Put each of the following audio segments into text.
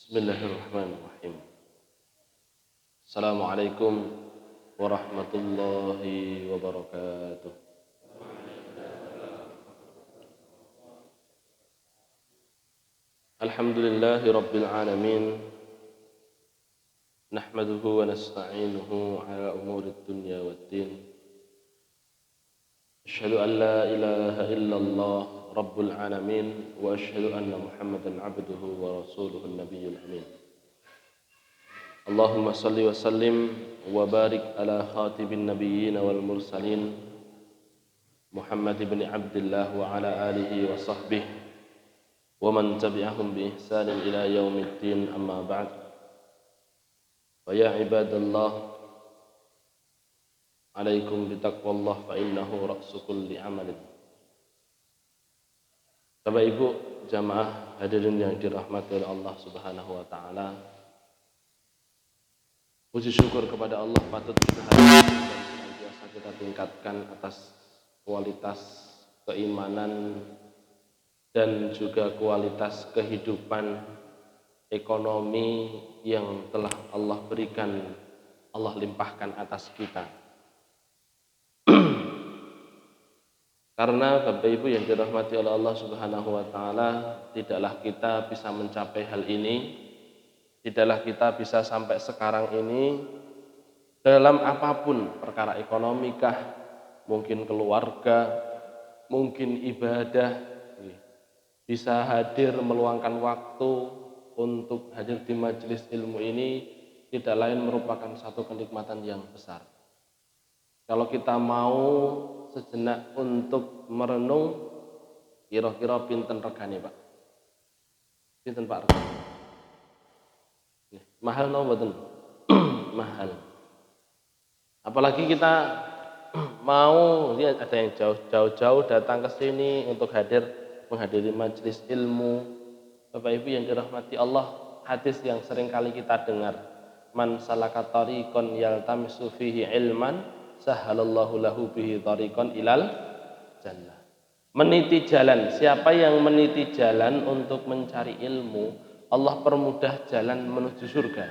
Bismillahirrahmanirrahim. Assalamualaikum warahmatullahi wabarakatuh. Alhamdulillahi rabbil alamin. Nahmaduhu wa nasta'inuhu ala umurid dunya waddin. Asyhadu an la ilaha illallah rabbul alamin wa asyhadu anna Muhammadan abduhu wa rasuluhun nabiyyul amin. Allahumma salli wa sallim wa barik ala khatibin nabiyyin wal mursalin Muhammad ibn Abdullah wa ala alihi wa sahbihi wa man tabi'ahum bi ihsanin ila yaumiddin, amma ba'd. Wa ya ibadallah, alaikum bitaqwallah fa innahu ra'su kulli amalin. Bapak Ibu jamaah hadirin yang dirahmati oleh Allah Subhanahu wa taala. Puji syukur kepada Allah patut kita hadirkan dan senantiasa kita tingkatkan atas kualitas keimanan dan juga kualitas kehidupan ekonomi yang telah Allah berikan, Allah limpahkan atas kita. Karena Bapak Ibu yang dirahmati oleh Allah Subhanahu wa taala, tidaklah kita bisa mencapai hal ini, tidaklah kita bisa sampai sekarang ini dalam apapun, perkara ekonomikah, mungkin keluarga, mungkin ibadah, bisa hadir meluangkan waktu untuk hadir di majelis ilmu ini tidak lain merupakan satu kenikmatan yang besar. Kalau kita mau sejenak untuk merenung, kira-kira pinten regane, Pak? Pinten Pak regane? Mahal no mboten? Mahal. Apalagi kita mau, lihat ada yang jauh-jauh datang ke sini untuk menghadiri majelis ilmu. Bapak Ibu yang dirahmati Allah, hadis yang sering kali kita dengar, man salaka tariqan yaltamisu fihi ilman sahalallahu lahu bihi tariqan ilal jannah. Meniti jalan, siapa yang meniti jalan untuk mencari ilmu, Allah permudah jalan menuju surga.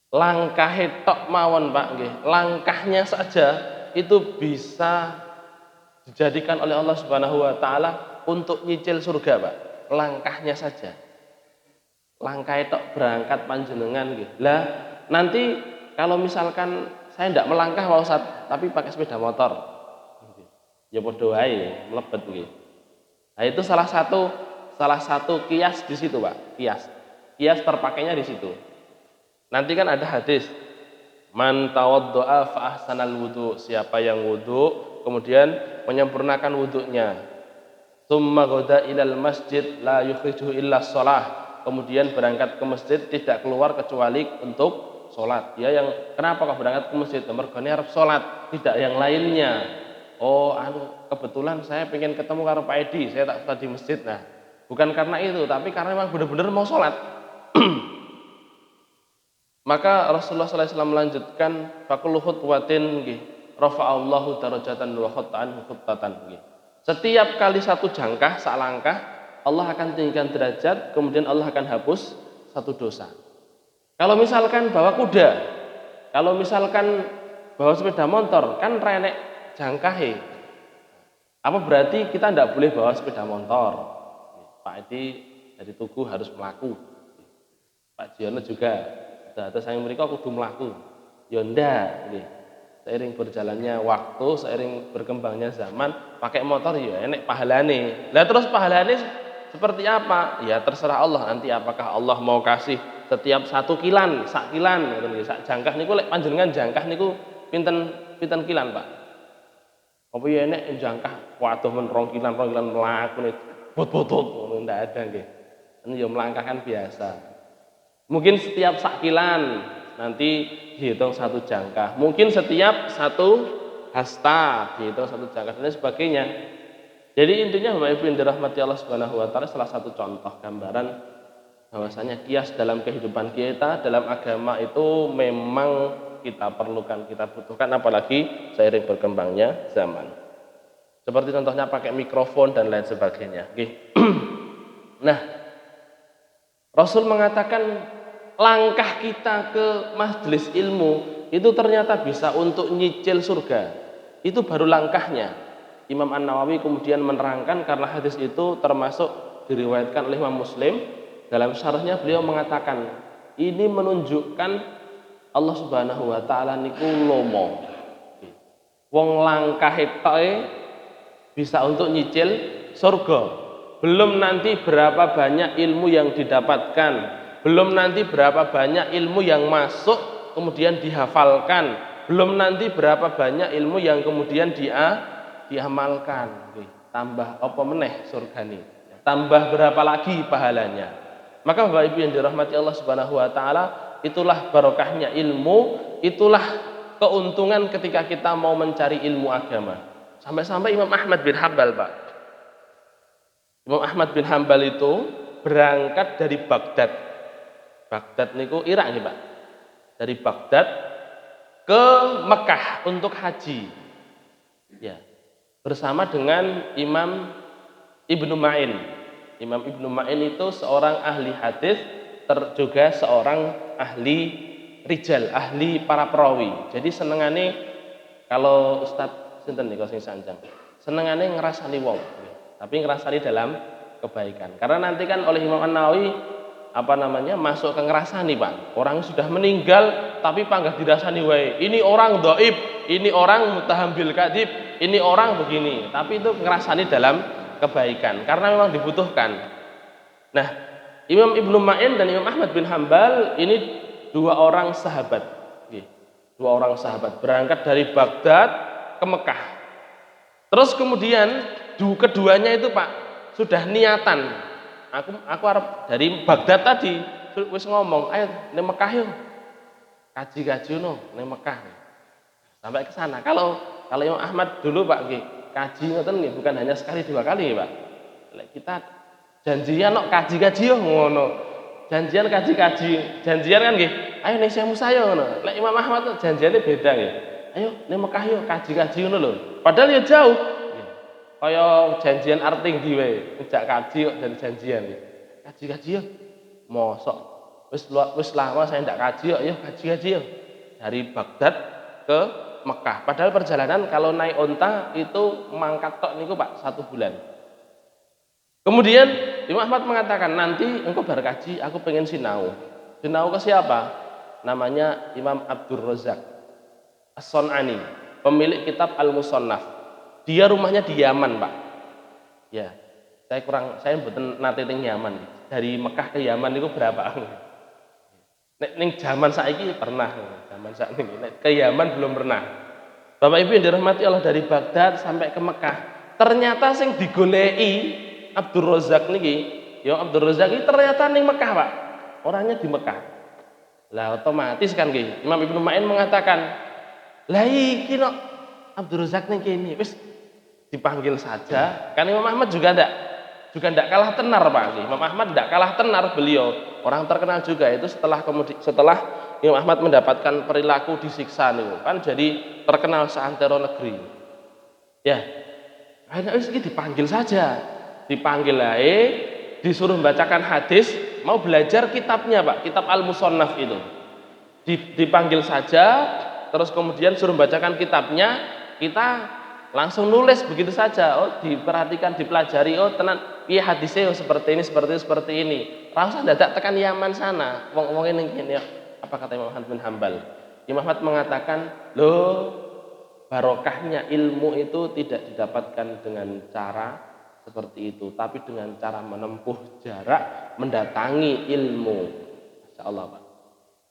Langkah tok mawon Pak nggih, langkahnya saja itu bisa dijadikan oleh Allah Subhanahu wa taala untuk nyicil surga, Pak. Langkahnya saja. Langkah tok berangkat panjenengan nggih. Lah nanti kalau misalkan saya tidak melangkah Pak Ustaz, tapi pakai sepeda motor, ya padha wae mlebet nggih. Nah, itu salah satu kias di situ, Pak. Kias terpakainya di situ. Nanti kan ada hadis, man tawaddoa fa ahsanal wudu, siapa yang wudu kemudian menyempurnakan wudunya, tsumma ghada ilal masjid la yukhrijuhu illa shalah, kemudian berangkat ke masjid tidak keluar kecuali untuk sholat. Ya, yang kenapa kok berangkat ke masjid? Mergone arep sholat, tidak yang lainnya. Oh, kebetulan saya pengen ketemu karo Pak Edi, saya tak di masjid. Nah, bukan karena itu, tapi karena memang benar-benar mau sholat. Maka Rasulullah SAW melanjutkan, fakullu khutwatin rafa'allahu darajatan wa khata'an khuttatan. Setiap kali satu jangkah, sak langkah, Allah akan tinggikan derajat, kemudian Allah akan hapus satu dosa. Kalau misalkan bawa kuda, kalau misalkan bawa sepeda motor, kan renek jangkahe. Apa berarti kita tidak boleh bawa sepeda motor? Pak Edi dari Tugu harus melaku. Pak Jiono juga. Terus saya mereka kudu melaku. Ya ndak, seiring berjalannya waktu, seiring berkembangnya zaman, pakai motor ya enek pahalane. Lah terus pahalane seperti apa? Ya terserah Allah nanti, apakah Allah mau kasih setiap satu kilan, sak kilan, sak jangkah niku lek panjenengan jangkah niku pinten kilan, Pak? Apa ya enek jangkah waduh men 2 kilan mlaku bot-bot ngono ndak ada nggih. Ini ya melangkahkan biasa. Mungkin setiap sakilan nanti dihitung satu jangkah. Mungkin setiap satu hasta dihitung satu jangkah dan sebagainya. Jadi intinya Bapak Ibu yang dirahmati Allah Subhanahu wa taala, salah satu contoh gambaran bahwasanya kias dalam kehidupan kita, dalam agama itu memang kita perlukan, kita butuhkan, apalagi seiring berkembangnya zaman. Seperti contohnya pakai mikrofon dan lain sebagainya. Nah, Rasul mengatakan langkah kita ke majelis ilmu itu ternyata bisa untuk nyicil surga. Itu baru langkahnya. Imam An-Nawawi kemudian menerangkan karena hadis itu termasuk diriwayatkan oleh Imam Muslim, dalam syarahnya beliau mengatakan ini menunjukkan Allah Subhanahu wa taala niku lomo. Wong langkah etoke bisa untuk nyicil surga. Belum nanti berapa banyak ilmu yang didapatkan, belum nanti berapa banyak ilmu yang masuk kemudian dihafalkan, belum nanti berapa banyak ilmu yang kemudian diamalkan. Tambah apa meneh surgane, tambah berapa lagi pahalanya. Maka Bapak Ibu yang dirahmati Allah Subhanahu wa taala, itulah barokahnya ilmu, itulah keuntungan ketika kita mau mencari ilmu agama. Sampai-sampai Imam Ahmad bin Hambal, Pak. Imam Ahmad bin Hambal itu berangkat dari Baghdad. Baghdad niku Irak nih, Pak. Dari Baghdad ke Mekah untuk haji. Ya. Bersama dengan Imam Ibnu Ma'in. Imam Ibnu Ma'in itu seorang ahli hadis, juga seorang ahli rijal, ahli para perawi. Jadi senengane kalau Ustadz sinten niku sing sanjang. Senengane ngrasani wong, tapi ngrasani dalam kebaikan. Karena nanti kan oleh Imam An-Nawawi masuk ke ngrasani, Pak. Orang sudah meninggal tapi panggah dirasani wae. Ini orang dhaif, ini orang muttaham bil kadzib, ini orang begini. Tapi itu ngrasani dalam kebaikan karena memang dibutuhkan. Nah, Imam Ibnu Ma'in dan Imam Ahmad bin Hambal ini dua orang sahabat. Dua orang sahabat berangkat dari Baghdad ke Mekah. Terus kemudian keduanya itu, Pak, sudah niatan. Aku harap dari Baghdad tadi wis ngomong, ayo ning Mekah yuk. Kaji-kaji no ning Mekah. Sampai ke sana. Kalau Imam Ahmad dulu, Pak, nggih, kaji ngoten nggih bukan hanya sekali dua kali, Pak. Kita janjian no kaji-kaji yo ngono. Janjian kaji-kaji, janjian kan nggih, ayo ning Syekh Musa yo ngono. Lek Imam Ahmad tuh janjiane beda nggih. Ayo ning Mekah yo kaji-kaji ngono lho. Padahal ya jauh. Kaya janjian arting di wae, ngejak kaji kok dari janjian. Kaji-kaji yo. Mosok wis lama saya ndak kaji kok, yo kaji-kaji yo. Dari Baghdad ke Mekah. Padahal perjalanan kalau naik onta itu mangkat tok niku, Pak, 1 bulan. Kemudian Imam Ahmad mengatakan, nanti engkau berkaji, aku pengen sinau. Sinau ke siapa? Namanya Imam Abdur Razak As-Sun'ani, pemilik kitab Al-Musannaf. Dia rumahnya di Yaman, Pak. Ya, saya mboten nate teng Yaman. Dari Mekah ke Yaman itu berapa? Ning zaman saiki pernah, zaman saiki. Nek ke Yaman belum pernah. Bapak Ibu yang dirahmati Allah, dari Baghdad sampai ke Mekah. Ternyata sing digoleki Abdur Razak niki, ya Abdur Razak iki ternyata ning Mekah, Pak. Orangnya di Mekah. Lah otomatis kan nggih, Imam Ibnu Ma'in mengatakan, "Lah iki no Abdur Razak ning kene, wis dipanggil saja." Kan Imam Ahmad juga ndak kalah tenar, Pak. Imam Ahmad ndak kalah tenar, beliau orang terkenal juga. Itu setelah Imam Ahmad mendapatkan perilaku disiksa niku, kan jadi terkenal seantero negeri. Ya. Akhirnya wis iki dipanggil saja. Dipanggil ae, disuruh membacakan hadis, mau belajar kitabnya, Pak, kitab Al-Musannaf itu. Dipanggil saja, terus kemudian suruh membacakan kitabnya, kita langsung nulis begitu saja. Oh, diperhatikan, dipelajari, oh tenan piye hadisnya, oh seperti ini. Ra usah dadak tekan Yaman sana. Wong ning kene ya. Apa kata Imam Ahmad bin Hambal? Imam Ahmad mengatakan, "Loh, barokahnya ilmu itu tidak didapatkan dengan cara seperti itu, tapi dengan cara menempuh jarak mendatangi ilmu." Masya Allah, Pak.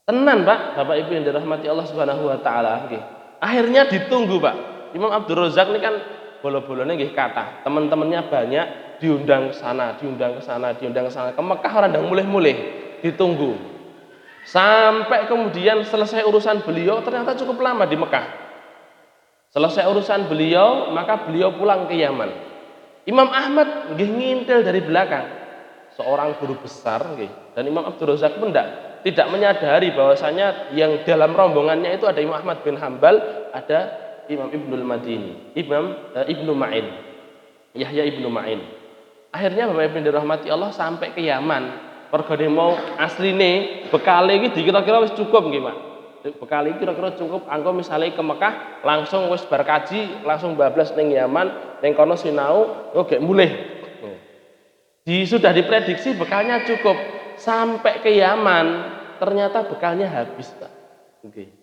Tenan, Pak, Bapak Ibu yang dirahmati Allah Subhanahu wa taala nggih. Akhirnya ditunggu, Pak. Imam Abdur Razak ini kan bolo-bolone nggih kathah. Teman-temannya banyak, diundang ke sana, diundang ke sana. Ke Mekah orang ndang mulih-mulih, ditunggu. Sampai kemudian selesai urusan beliau, ternyata cukup lama di Mekah. Selesai urusan beliau, maka beliau pulang ke Yaman. Imam Ahmad nggih ngintil dari belakang, seorang guru besar nggih, dan Imam Abdur Razak pun tidak menyadari bahwasanya yang dalam rombongannya itu ada Imam Ahmad bin Hambal, ada Imam Ibnul Madini, Ibnu Ma'in, Yahya Ibnu Ma'in. Akhirnya Bapak Ibu dirahmati Allah sampai ke Yaman. Mergane mau asline bekale iki dikira-kira wis cukup nggih, Pak. Bekal iki kira-kira cukup angko misalnya ke Mekah langsung wis bar kaji langsung bablas ning Yaman ning kono sinau oke mulih. Sudah diprediksi bekalnya cukup sampai ke Yaman ternyata bekalnya habis, Pak. Oke.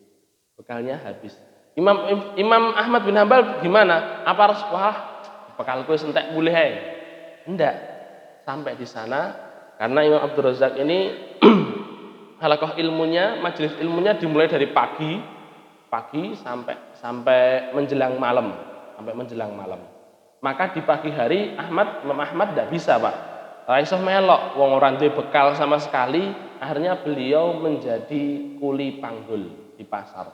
Bekalnya habis. Imam Ahmad bin Hambal gimana? Apa harus wah bekalku wis entek mulih ae? Enggak. Sampai di sana karena Imam Abdul Razak ini halaqah ilmunya, majelis ilmunya dimulai dari pagi sampai menjelang malam, Maka di pagi hari Imam Ahmad tidak bisa, Pak. Ora iso melok, wong ora duwe bekal sama sekali, akhirnya beliau menjadi kuli panggul di pasar.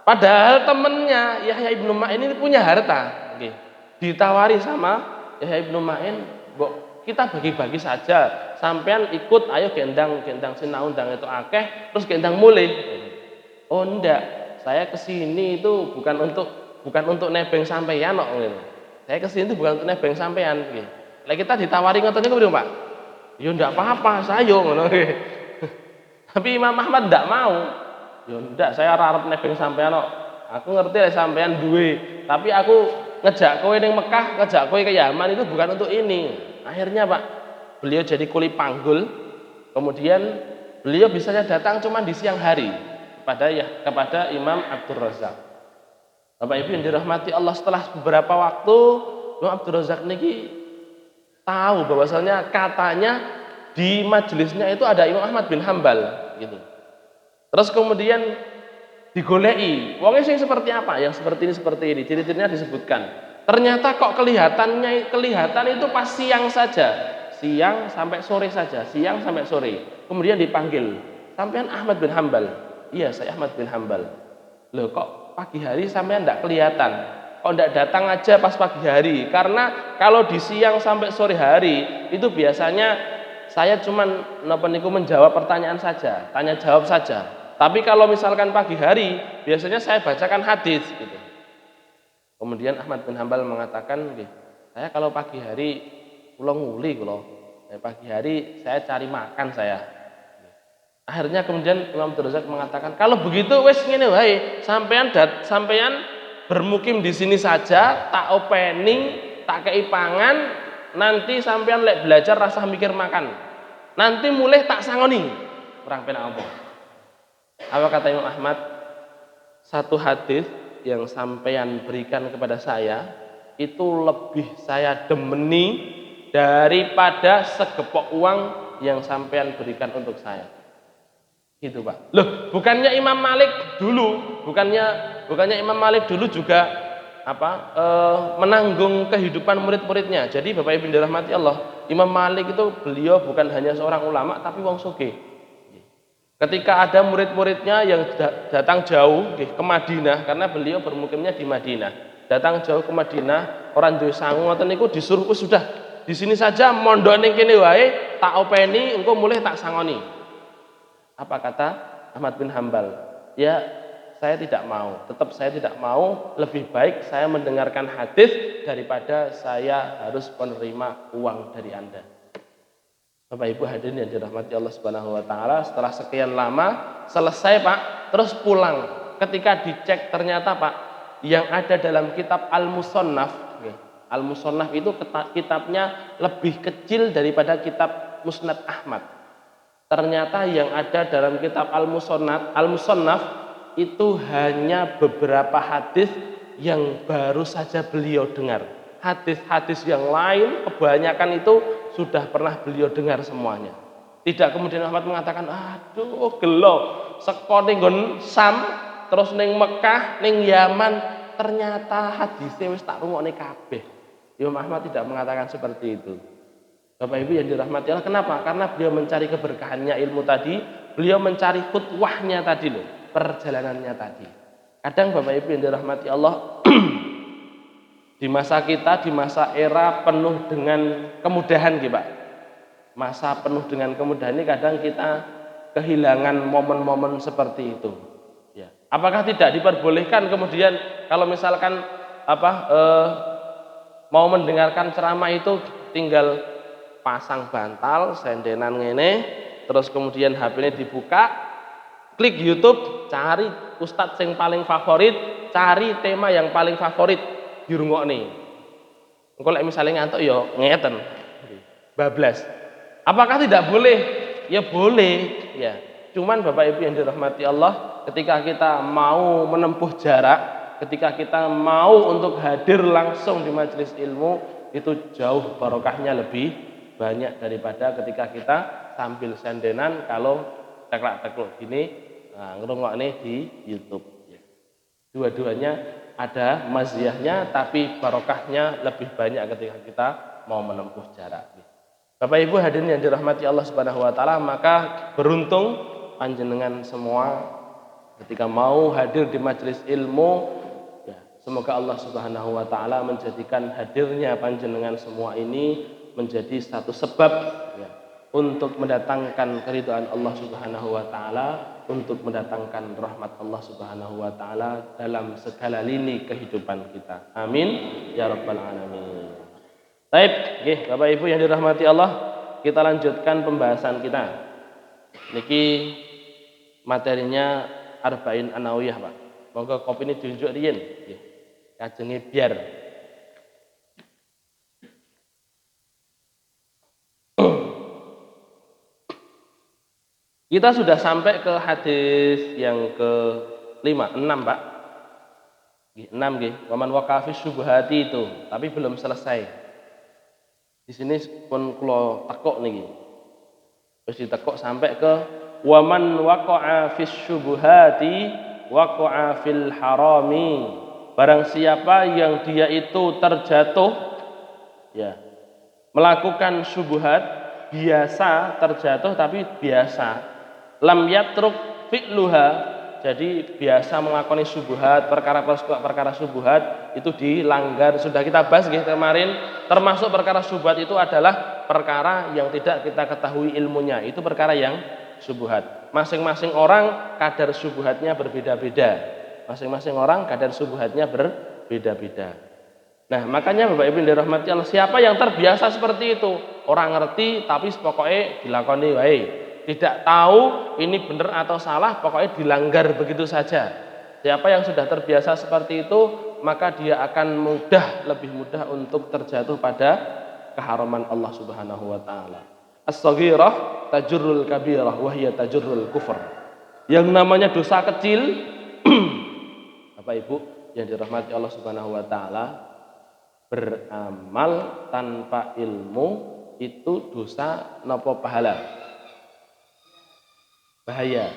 Padahal temennya Yahya ibnu Ma'in ini punya harta, ditawari sama Yahya ibnu Ma'in, kita bagi-bagi saja. Sampean ikut, ayo gendang sinau undang itu akeh, terus gendang mulih. Oh ndak, saya kesini itu bukan untuk nebeng sampean kok gitu. Saya kesini itu bukan untuk nebeng sampean gitu. Lah kita ditawari ngoten niku Pak. Ya ndak apa-apa, saya ngono nggih. Tapi Imam Ahmad ndak mau. Ya ndak, saya ora arep nebeng sampean kok. Aku ngerti lah sampean duwe, tapi aku ngejak kowe ning Mekah, ngejak kowe ke Yaman itu bukan untuk ini. Akhirnya Pak, beliau jadi kuli panggul, kemudian beliau bisanya datang cuma di siang hari kepada Imam Abdul Razak. Bapak Ibu yang dirahmati Allah, setelah beberapa waktu Imam Abdul Razak niki tahu bahwasanya katanya di majelisnya itu ada Imam Ahmad bin Hambal gitu. Terus kemudian digoleki, wongnya sing seperti apa? Yang seperti ini, ciri-cirinya disebutkan. Ternyata kok kelihatan itu pas siang saja. Siang sampai sore saja, Kemudian dipanggil, sampean Ahmad bin Hambal. Iya, saya Ahmad bin Hambal. Loh kok pagi hari sampean enggak kelihatan? Kok enggak datang aja pas pagi hari? Karena kalau di siang sampai sore hari itu biasanya saya cuman menjawab pertanyaan saja, tanya jawab saja. Tapi kalau misalkan pagi hari, biasanya saya bacakan hadis gitu. Kemudian Ahmad bin Hambal mengatakan, saya kalau pagi hari nguli pagi hari saya cari makan saya. Akhirnya kemudian Imam Abdul Razak mengatakan, kalau begitu wes ngene wae, sampean bermukim di sini saja, tak openi, tak kei pangan, nanti sampean lek belajar rasa mikir makan. Nanti mulai tak sangoni. Kurang penak apa? Apa kata Imam Ahmad? Satu hadis yang sampean berikan kepada saya itu lebih saya demeni daripada segepok uang yang sampean berikan untuk saya. Gitu, Pak. Loh, bukannya Imam Malik dulu juga menanggung kehidupan murid-muridnya. Jadi Bapak Ibu dirahmati Allah, Imam Malik itu beliau bukan hanya seorang ulama tapi wong sugih. Ketika ada murid-muridnya yang datang jauh ke Madinah, karena beliau bermukimnya di Madinah, datang jauh ke Madinah, orang duwe sangu ngoten niku disuruh sudah di sini saja mondok ning kene wae, tak openi engko mulih tak sangoni. Apa kata Ahmad bin Hambal? Ya, saya tidak mau, lebih baik saya mendengarkan hadis daripada saya harus menerima uang dari Anda. Bapak Ibu hadirin yang dirahmati Allah Subhanahu wa taala, setelah sekian lama selesai, Pak, terus pulang. Ketika dicek ternyata, Pak, yang ada dalam kitab Al-Musannaf, Al-Musannaf itu kitabnya lebih kecil daripada kitab Musnad Ahmad. Ternyata yang ada dalam kitab Al-Musannaf itu hanya beberapa hadis yang baru saja beliau dengar. Hadis-hadis yang lain kebanyakan itu sudah pernah beliau dengar semuanya. Tidak kemudian Ahmad mengatakan, aduh gelo, seko ning nggon Sam, terus ning Mekah, ning Yaman, ternyata hadisnya wis tak rungokne kabeh. Imam Ahmad tidak mengatakan seperti itu. Bapak Ibu yang dirahmati Allah, kenapa? Karena beliau mencari keberkahannya ilmu tadi, beliau mencari khutwahnya tadi perjalanannya tadi. Kadang Bapak Ibu yang dirahmati Allah, di masa kita, di masa era penuh dengan kemudahan Pak. Masa penuh dengan kemudahan ini kadang kita kehilangan momen-momen seperti itu. Ya. Apakah tidak diperbolehkan kemudian kalau misalkan mau mendengarkan ceramah itu tinggal pasang bantal, sendenan ngene, terus kemudian HP-nya dibuka, klik YouTube, cari ustadz yang paling favorit, cari tema yang paling favorit, dirungokne. Engko lek misale ngantuk ya ngeten. Bablas. Apakah tidak boleh? Ya boleh, ya. Cuman Bapak Ibu yang dirahmati Allah, ketika kita mau menempuh jarak, ketika kita mau untuk hadir langsung di majelis ilmu, itu jauh barokahnya lebih banyak daripada ketika kita sambil sendenan kalau teklak-tekluk gini ngrungokne di YouTube. Dua-duanya ada maziyahnya, tapi barokahnya lebih banyak ketika kita mau menempuh jarak. Bapak Ibu hadirin yang dirahmati Allah Subhanahu wa taala, maka beruntung panjenengan semua ketika mau hadir di majelis ilmu, ya, semoga Allah Subhanahu wa taala menjadikan hadirnya panjenengan semua ini menjadi satu sebab, ya, untuk mendatangkan keridhaan Allah Subhanahu wa taala, untuk mendatangkan rahmat Allah Subhanahu wa taala dalam segala lini kehidupan kita. Amin ya rabbal alamin. Baik, nggih Bapak Ibu yang dirahmati Allah, kita lanjutkan pembahasan kita. Niki materinya Arba'in An-Nawawiyah, Pak. Monggo kopi ini diunjuk riyin, nggih. Kajenge biar. Kita sudah sampai ke hadis yang ke-5, 6, Pak. Nggih, 6 nggih. Waman waqafi syubhati itu, tapi belum selesai. Di sini pun kula tekuk niki. Wis ditekuk sampai ke waman waqa'a fis syubhati waqa'a fil harami. Barang siapa yang dia itu terjatuh, ya, melakukan syubhat, biasa terjatuh tapi biasa. Lam yatruk fi'luha, jadi biasa melakoni syubhat, perkara syubhat itu dilanggar. Sudah kita bahas nggih kemarin, termasuk perkara syubhat itu adalah perkara yang tidak kita ketahui ilmunya, itu perkara yang syubhat. Masing-masing orang kadar syubhatnya berbeda-beda. Masing-masing orang kadar syubhatnya berbeda-beda. Nah, makanya Bapak Ibu dirahmati Allah, siapa yang terbiasa seperti itu? Orang ngerti tapi pokoknya dilakoni wae. Tidak tahu ini benar atau salah, pokoknya dilanggar begitu saja. Siapa yang sudah terbiasa seperti itu, maka dia akan lebih mudah untuk terjatuh pada keharaman Allah Subhanahu wa taala. As-saghirah tajurrul kabirah wa hiya tajurrul kufur. Yang namanya dosa kecil Bapak Ibu yang dirahmati Allah Subhanahu wa taala, beramal tanpa ilmu itu dosa napa pahala? Bahaya.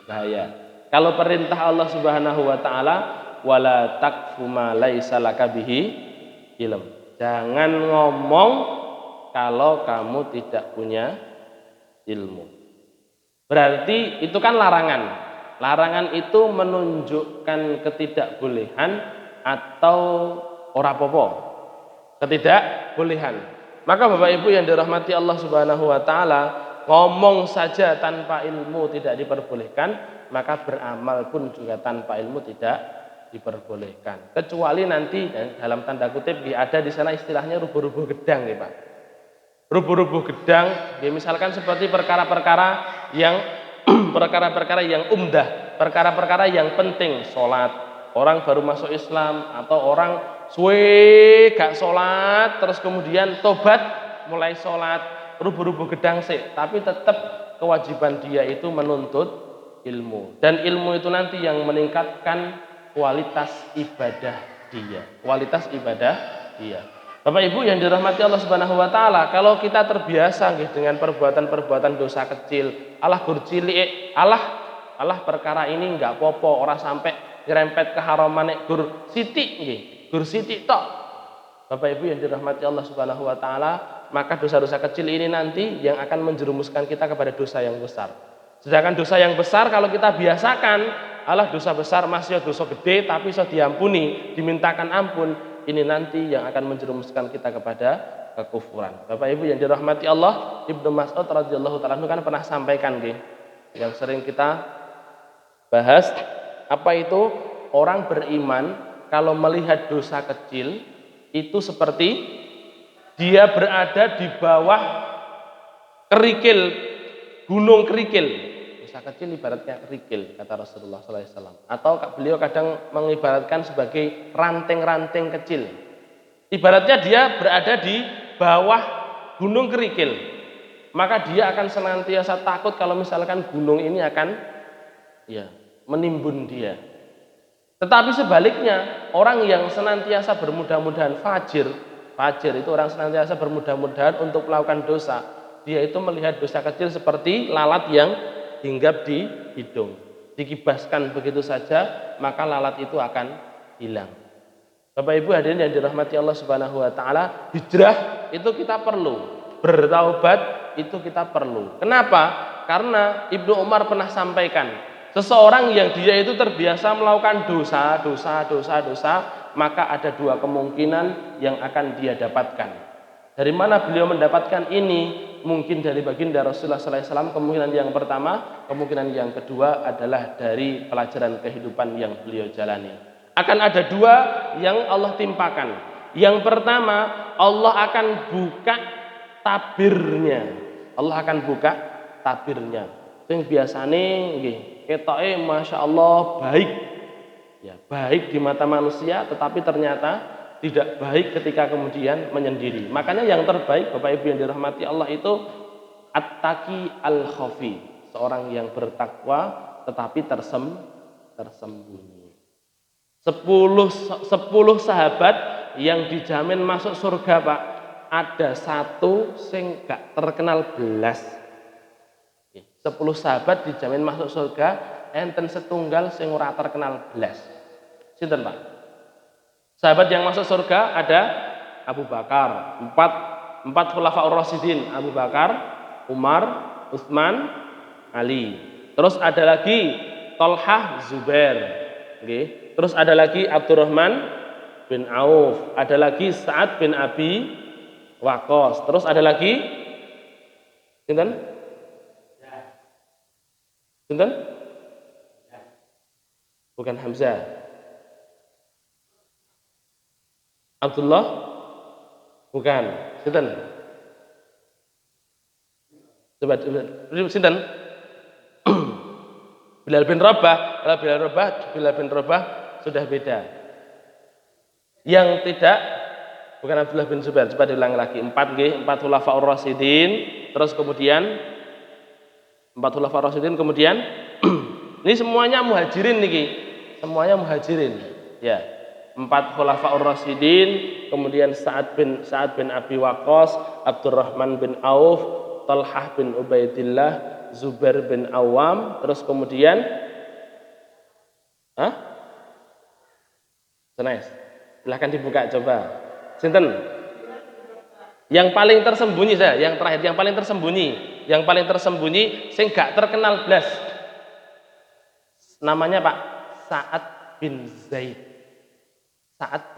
Bahaya. Kalau perintah Allah Subhanahu wa taala, wala taqfu ma laisa laka bihi ilm. Jangan ngomong kalau kamu tidak punya ilmu. Berarti itu kan larangan. Larangan itu menunjukkan ketidakbolehan atau ora popo. Ketidakbolehan. Maka Bapak Ibu yang dirahmati Allah Subhanahu wa taala, ngomong saja tanpa ilmu tidak diperbolehkan, maka beramal pun juga tanpa ilmu tidak diperbolehkan. Kecuali nanti dalam tanda kutip ada di sana istilahnya rubuh-rubuh gedang, ya Pak. Rubuh-rubuh gedang, ya misalkan seperti perkara-perkara yang perkara-perkara yang umdah, perkara-perkara yang penting, sholat, orang baru masuk Islam atau orang suwe gak sholat, terus kemudian tobat mulai sholat, rubuh-rubuh gedang sih, tapi tetap kewajiban dia itu menuntut ilmu, dan ilmu itu nanti yang meningkatkan kualitas ibadah dia, kualitas ibadah dia. Bapak Ibu yang dirahmati Allah Subhanahu wa taala, kalau kita terbiasa dengan perbuatan-perbuatan dosa kecil, alah gur cilik, alah perkara ini enggak popo, ora sampai nyerempet keharaman gur sithik nggih, gur sithik tok. Bapak Ibu yang dirahmati Allah Subhanahu wa taala, maka dosa-dosa kecil ini nanti yang akan menjerumuskan kita kepada dosa yang besar. Sedangkan dosa yang besar kalau kita biasakan, alah dosa besar masih dosa gede tapi iso diampuni, dimintakan ampun, ini nanti yang akan menjerumuskan kita kepada kekufuran. Bapak Ibu yang dirahmati Allah, Ibnu Mas'ud radhiyallahu taala kan pernah sampaikan nggih, yang sering kita bahas, apa itu orang beriman kalau melihat dosa kecil itu seperti dia berada di bawah kerikil, gunung kerikil. Dosa kecil ibaratnya kerikil, kata Rasulullah SAW. Atau beliau kadang mengibaratkan sebagai ranting-ranting kecil. Ibaratnya dia berada di bawah gunung kerikil, maka dia akan senantiasa takut kalau misalkan gunung ini akan menimbun dia. Tetapi sebaliknya, orang yang senantiasa bermudah-mudahan fajir itu orang senantiasa bermudah-mudahan untuk melakukan dosa. Dia itu melihat dosa kecil seperti lalat yang hinggap di hidung. Dikibaskan begitu saja, maka lalat itu akan hilang. Bapak Ibu hadirin yang dirahmati Allah Subhanahu wa taala, hijrah itu kita perlu. Bertaubat itu kita perlu. Kenapa? Karena Ibnu Umar pernah sampaikan, seseorang yang dia itu terbiasa melakukan dosa, maka ada dua kemungkinan yang akan dia dapatkan. Dari mana beliau mendapatkan ini? Mungkin dari baginda Rasulullah SAW, kemungkinan yang pertama, kemungkinan yang kedua adalah dari pelajaran kehidupan yang beliau jalani. Akan ada dua yang Allah timpakan. Yang pertama, Allah akan buka tabirnya. Allah akan buka tabirnya. Sing biasane nggih, ketoke masyaallah baik. Ya, baik di mata manusia, tetapi ternyata tidak baik ketika kemudian menyendiri. Makanya yang terbaik Bapak Ibu yang dirahmati Allah itu at-taqi al-khafi, seorang yang bertakwa tetapi tersembunyi. 10 sahabat yang dijamin masuk surga, Pak. Ada satu sing gak terkenal belas. 10 sahabat dijamin masuk surga, enten setunggal sing ora terkenal belas. Sinten, Pak? Sahabat yang masuk surga ada Abu Bakar, empat khulafaur rasyidin, Abu Bakar, Umar, Utsman, Ali. Terus ada lagi Thalhah, Zubair, nggih. Terus ada lagi Abdurrahman bin Auf, ada lagi Sa'ad bin Abi Waqqas. Terus ada lagi sinten? Sinten? Bukan Hamzah. Abdullah? Bukan. Sinten? Coba sinten? Bilal bin Rabah. Kalau Bilal bin Rabah sudah beda. Yang tidak bukan Abdullah bin Zubair. Coba diulang lagi. 4 khulafaur rasyidin, terus kemudian 4 khulafaur rasyidin, kemudian ini semuanya muhajirin niki. Semuanya muhajirin. Ya. 4 khulafaur rasyidin, kemudian Sa'ad bin Abi Waqqas, Abdurrahman bin Auf, Thalhah bin Ubaidillah, Zubair bin Awam, terus kemudian Senes. Silahkan dibuka coba. Sinten? Yang paling tersembunyi saya, yang terakhir, yang paling tersembunyi, sing gak terkenal blas. Namanya Pak Sa'ad bin Zaid. Sa'ad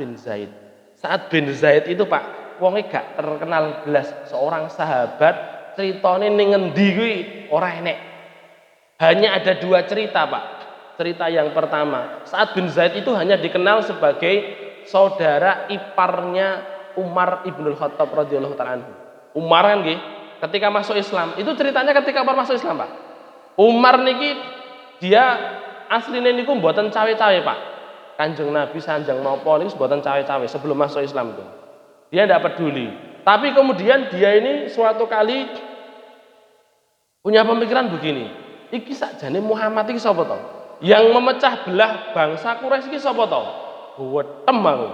bin Zaid itu Pak, wonge gak terkenal blas, seorang sahabat, ceritane ning ngendi kuwi ora enek. Hanya ada 2 cerita, Pak. Cerita yang pertama, Sa'ad bin Zaid itu hanya dikenal sebagai saudara iparnya Umar ibnul Khattab radhiyallahu ta'ala anhu. Umar kan nggih, ketika masuk Islam, itu ceritanya ketika Umar masuk Islam, Pak. Umar niki dia asline niku mboten cawe-cawe, Pak. Kanjeng Nabi sanjang napa niku mboten cawe-cawe sebelum masuk Islam itu. Dia tidak peduli. Tapi kemudian dia ini suatu kali punya pemikiran begini. Iki sakjane Muhammad iki sapa to? Yang memecah belah bangsa Quraisy iki sapa to? Wetem aku.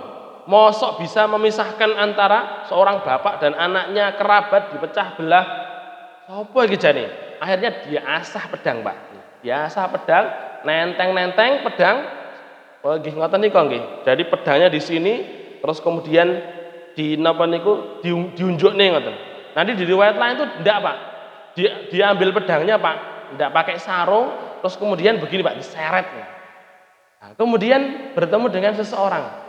Mosok bisa memisahkan antara seorang bapak dan anaknya, kerabat dipecah belah. Sapa iki jane? Akhirnya dia asah pedang, Pak. Dia asah pedang, nenteng pedang. Oh nggih ngoten niku nggih. Jadi pedangnya di sini, terus kemudian di napa niku diunjukne ngoten. Nanti di riwayat lain itu ndak, Pak. Dia ambil pedangnya, Pak. Ndak pakai sarung, terus kemudian begini, Pak, diseret. Nah, kemudian bertemu dengan seseorang.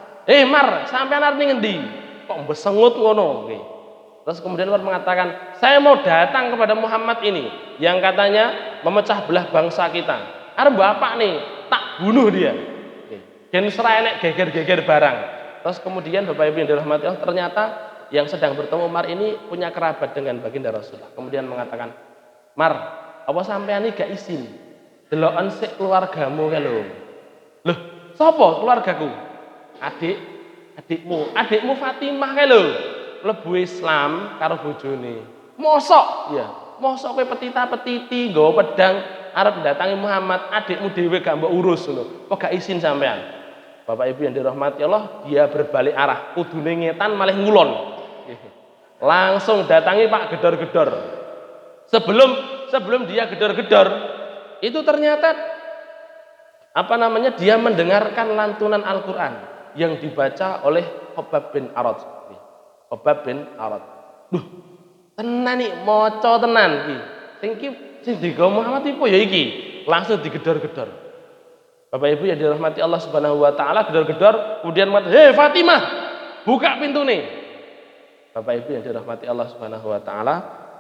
Mar, sampean arep ning endi? Kok besengut ngono nggih. Terus kemudian Umar mengatakan, "Saya mau datang kepada Muhammad ini yang katanya memecah belah bangsa kita. Arep bapak nih, tak bunuh dia." Gen sera enek geger-geger barang. Terus kemudian Bapak Ibu yang dirahmati Allah, ternyata yang sedang bertemu Umar ini punya kerabat dengan baginda Rasulullah. Kemudian mengatakan, "Mar, apa sampean iki gak izin deloken sik keluargamu kae lho." "Loh, sapa keluargaku?" Adikmu Fatimah kae lho, mlebu Islam karo bojone." "Mosok?" "Iya, mosok kowe petita-petiti nggawa pedang arep datangi Muhammad, adikmu dhewe gak mbok urus lho. Kok gak izin sampean?" Bapak Ibu yang dirahmati Allah, dia berbalik arah, kudune ngetan malah ngulon. Langsung datangi Pak gedor-gedor. Sebelum dia gedor-gedor, itu ternyata dia mendengarkan lantunan Al-Qur'an yang dibaca oleh Khabbab bin Arad. Khabbab bin Arad. Duh, tenan nih, maca tenan iki. Sing digawa Muhammad iku ya iki. Langsung digedor-gedor. Bapak Ibu yang dirahmati Allah Subhanahu wa taala, gedor-gedor, kemudian mengatakan, "Hei Fatimah, buka pintu nih." Bapak Ibu yang dirahmati Allah Subhanahu wa taala,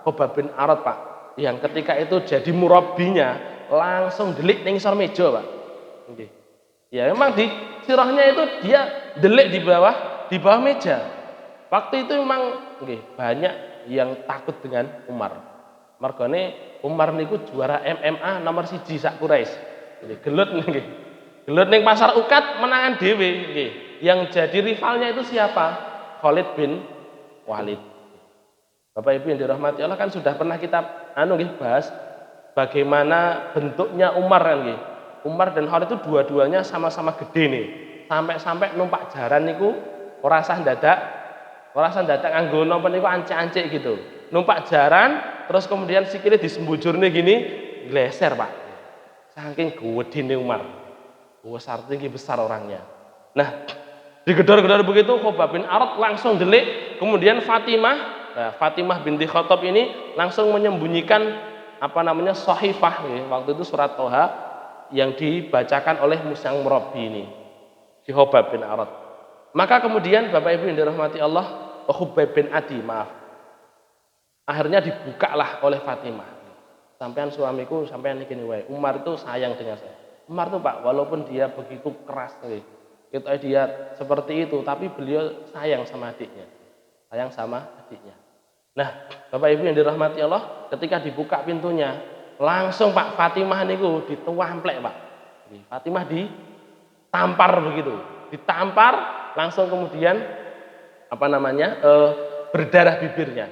Khabbab bin Arad, Pak, yang ketika itu jadi murabbinya, langsung delik ning ngisor meja, Pak. Nggih. Ya memang di sirahnya itu dia delik di bawah meja. Waktu itu memang nggih banyak yang takut dengan Umar. Margane Umar niku juara MMA nomor 1 sak Quraisy. Gelut nggih. Gelut ning pasar Ukat menangan dhewe nggih. Yang jadi rivalnya itu siapa? Khalid bin Walid. Bapak Ibu yang dirahmati Allah, kan sudah pernah kita bahas bagaimana bentuknya Umar kan nggih. Umar dan Khalid itu dua-duanya sama-sama gede nih. Sampai numpak jaran niku ora sah dadak nganggo napa niku ancik-ancik gitu. Numpak jaran terus kemudian sikile disembujurne gini, gleser, Pak. Saking gedene Umar. Besar, tinggi besar orangnya. Nah, digedor-gedor begitu Khabbab bin Arad langsung delik, kemudian Fatimah binti Khattab ini langsung menyembunyikan shahifah waktu itu surat Toha yang dibacakan oleh Musyang Murabbi ini, si Khabbab bin Arad. Maka kemudian Bapak Ibu yang dirahmati Allah, Khubayb bin Adi, akhirnya dibukalah oleh Fatimah. "Sampean suamiku, sampean gini wae. Umar itu sayang dengan saya." Umar tuh, Pak, walaupun dia begitu keras dia seperti itu, tapi beliau sayang sama adiknya. Nah, Bapak Ibu yang dirahmati Allah, ketika dibuka pintunya, langsung Pak Fatimah niku dituamplek, Pak. Fatimah ditampar begitu. Ditampar langsung kemudian berdarah bibirnya.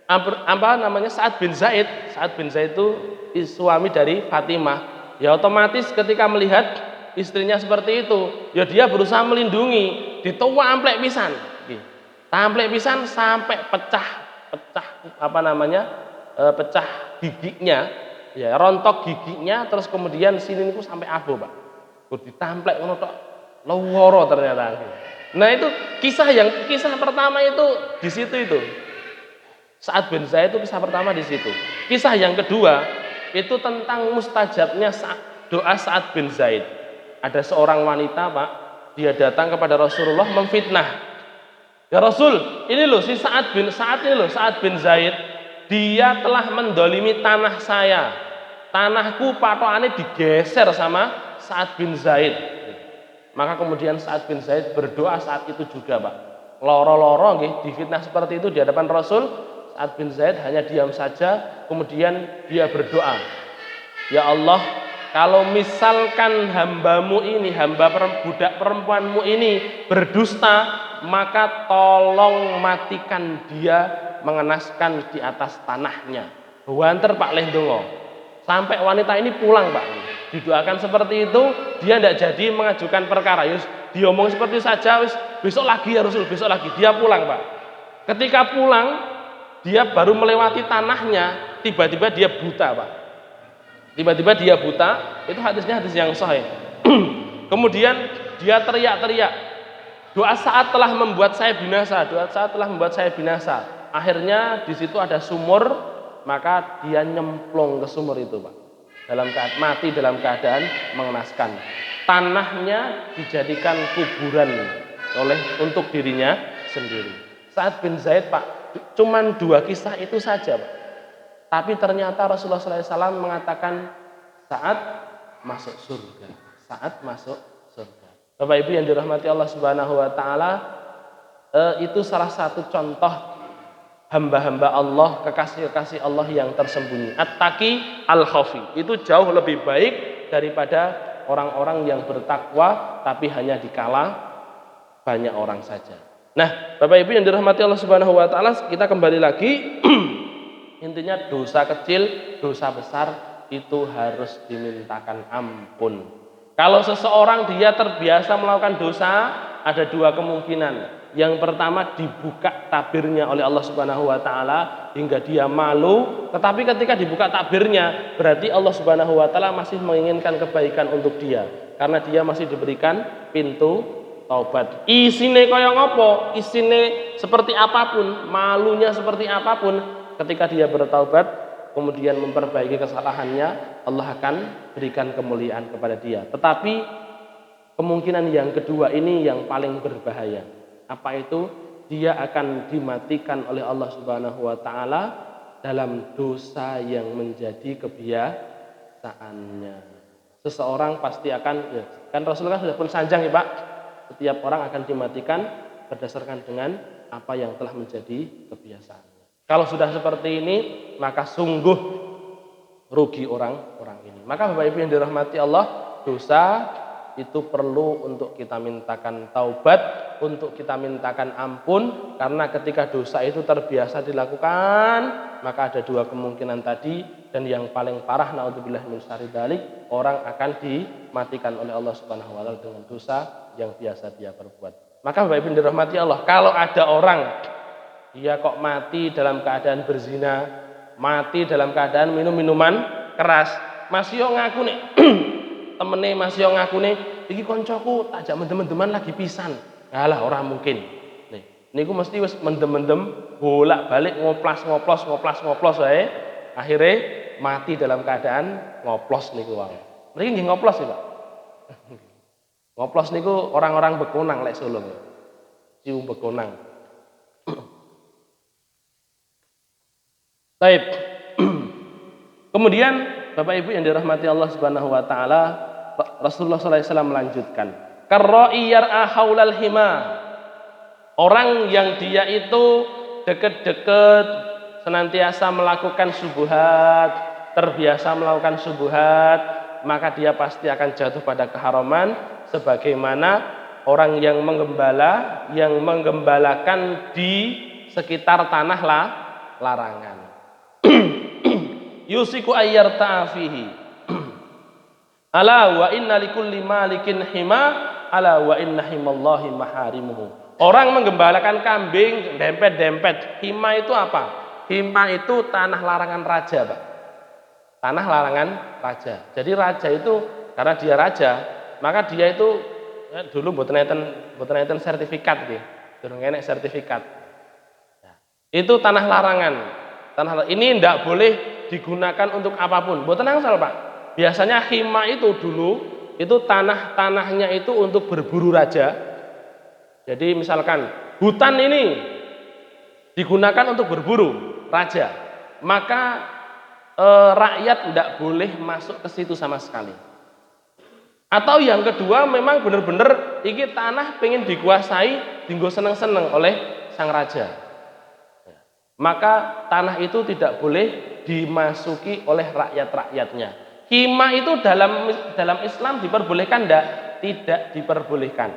Sa'ad bin Zaid itu suami dari Fatimah. Ya otomatis ketika melihat istrinya seperti itu, ya dia berusaha melindungi, dituamplek pisan. Tamplek pisan sampai pecah giginya, ya rontok giginya, terus kemudian sini niku sampai abo, Pak. Ditamplek ngono tok, loro ternyata. Nah, itu kisah pertama itu di situ itu. Sa'ad bin Zaid itu kisah pertama di situ. Kisah yang kedua itu tentang mustajabnya doa Sa'ad bin Zaid. Ada seorang wanita, Pak, dia datang kepada Rasulullah memfitnah. "Ya Rasul, ini loh si Sa'ad bin Zaid, dia telah mendolimi tanah saya. Tanahku patokane digeser sama Sa'ad bin Zaid." Maka kemudian Sa'ad bin Zaid berdoa saat itu juga, Pak. Loro-loro nggih difitnah seperti itu di hadapan Rasul. Sa'ad bin Zaid hanya diam saja, kemudian dia berdoa, "Ya Allah, kalau misalkan hambamu ini, budak perempuanmu ini berdusta, maka tolong matikan dia mengenaskan di atas tanahnya." Banter, Pak, lendongo. Sampai wanita ini pulang, Pak. Didoakan seperti itu, dia tidak jadi mengajukan perkara. Diomong seperti saja, besok lagi ya Rasul, besok lagi. Dia pulang, Pak. Ketika pulang, dia baru melewati tanahnya, tiba-tiba dia buta, Pak. Itu hadisnya hadis yang sahih. Kemudian dia teriak-teriak, "Doa saat telah membuat saya binasa. Akhirnya di situ ada sumur, maka dia nyemplung ke sumur itu, Pak. Mati dalam keadaan mengenaskan. Tanahnya dijadikan kuburan untuk dirinya sendiri. Sa'ad bin Zaid, Pak, cuman 2 kisah itu saja, Pak. Tapi ternyata Rasulullah SAW mengatakan Sa'ad masuk surga. Bapak Ibu yang dirahmati Allah Subhanahu wa taala, itu salah satu contoh hamba-hamba Allah, kekasih-kekasih Allah yang tersembunyi. At-taqi al-khafi. Itu jauh lebih baik daripada orang-orang yang bertakwa tapi hanya dikala banyak orang saja. Nah, Bapak Ibu yang dirahmati Allah Subhanahu wa taala, kita kembali lagi intinya dosa kecil, dosa besar itu harus dimintakan ampun. Kalau seseorang dia terbiasa melakukan dosa, ada dua kemungkinan. Yang pertama, dibuka tabirnya oleh Allah Subhanahu wa taala hingga dia malu, tetapi ketika dibuka tabirnya berarti Allah Subhanahu wa taala masih menginginkan kebaikan untuk dia karena dia masih diberikan pintu taubat. Isine kaya ngopo? Isine seperti apapun, malunya seperti apapun, ketika dia bertaubat kemudian memperbaiki kesalahannya, Allah akan berikan kemuliaan kepada dia. Tetapi kemungkinan yang kedua ini yang paling berbahaya. Apa itu? Dia akan dimatikan oleh Allah Subhanahu wa taala dalam dosa yang menjadi kebiasaannya. Seseorang pasti akan, kan Rasulullah sudah pun sanjang ya Pak, setiap orang akan dimatikan berdasarkan dengan apa yang telah menjadi kebiasaannya. Kalau sudah seperti ini, maka sungguh rugi orang-orang ini. Maka Bapak Ibu yang dirahmati Allah, dosa itu perlu untuk kita mintakan taubat, untuk kita mintakan ampun, karena ketika dosa itu terbiasa dilakukan, maka ada dua kemungkinan tadi, dan yang paling parah naudzubillah min syarri dzalik, orang akan dimatikan oleh Allah Subhanahu wa taala dengan dosa yang biasa dia perbuat. Maka Bapak Ibu dirahmati Allah, kalau ada orang dia kok mati dalam keadaan berzina, mati dalam keadaan minum minuman keras, masih yo ngaku nih temene masih yo ngaku nih iki koncoku tak jak mendem-mendeman lagi pisan. Alah ora mungkin. Niku mesti wis mendem-mendem bolak-balik ngoplos wae. Akhirnya mati dalam keadaan ngoplos niku wae. Mriki nggih ngoplos ya, Pak. Ngoplos niku orang-orang bekonang lek Solo. Cium bekonang. Baik. Kemudian Bapak Ibu yang dirahmati Allah Subhanahu wa taala, Rasulullah SAW melanjutkan, karra'i yar'a haulal hima. Orang yang dia itu deket-deket senantiasa melakukan subuhat, terbiasa melakukan subuhat, maka dia pasti akan jatuh pada keharaman sebagaimana orang yang menggembalakan di sekitar tanah larangan. Yusiku ayyarta'a fihi. Ala wa inna likulli malikin hima, ala wa inna himallahi maharimuhu. Orang menggembalakan kambing dempet-dempet. Hima itu apa? Hima itu tanah larangan raja, Pak. Tanah larangan raja. Jadi raja itu karena dia raja, maka dia itu dulu mboten enten sertifikat nggih. Durung enek sertifikat. Itu tanah larangan. Ini tidak boleh digunakan untuk apapun. Mboten angsal, Pak. Biasanya hima itu dulu itu tanahnya itu untuk berburu raja. Jadi misalkan hutan ini digunakan untuk berburu raja, maka rakyat tidak boleh masuk ke situ sama sekali. Atau yang kedua memang benar-benar iki tanah pengen dikuasai, dinggo seneng-seneng oleh sang raja. Maka tanah itu tidak boleh dimasuki oleh rakyat-rakyatnya. Hima itu dalam Islam diperbolehkan enggak? Tidak diperbolehkan.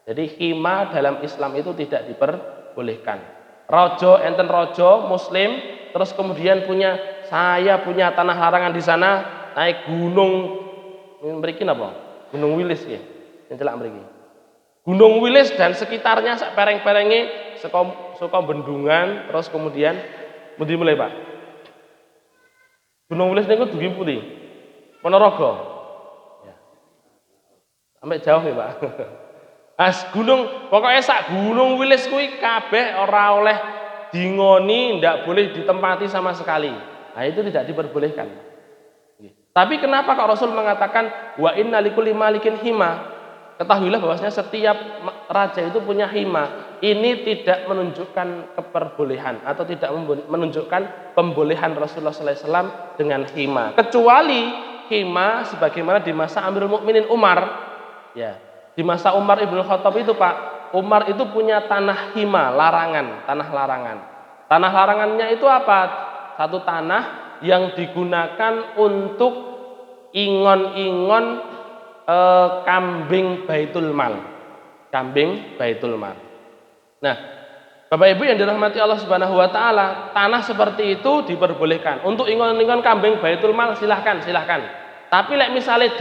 Jadi hima dalam Islam itu tidak diperbolehkan. Rojo enten rojo muslim terus kemudian saya punya tanah larangan di sana, naik gunung mriki napa? Gunung Wilis nggih. Celak mriki. Gunung Wilis dan sekitarnya sak pereng-perenge saka bendungan terus kemudian pundi mulai, Pak? Gunung Wilis niku dugi pundi? Ponorogo. Ya. Sampai jauh ya, Pak. Pokoknya sak Gunung Wilis kuwi kabeh ora oleh dingoni, ndak boleh ditempati sama sekali. Nah, itu tidak diperbolehkan. Tapi kenapa kok Rasul mengatakan wa inna likulli malikin hima? Ketahuilah bahwasanya setiap raja itu punya hima. Ini tidak menunjukkan keperbolehan atau tidak menunjukkan pembolehan Rasulullah SAW dengan hima. Kecuali hima sebagaimana di masa Amirul Mukminin Umar. Ya, di masa Umar Ibnu Khattab itu, Pak, Umar itu punya tanah hima, larangan, tanah larangan. Tanah larangannya itu apa? Satu tanah yang digunakan untuk ingon-ingon kambing Baitul Mal. Kambing Baitul Mal. Nah, Bapak Ibu yang dirahmati Allah Subhanahu wa taala, tanah seperti itu diperbolehkan. Untuk ingon-ingon kambing Baitul Mal silahkan. Tapi misalnya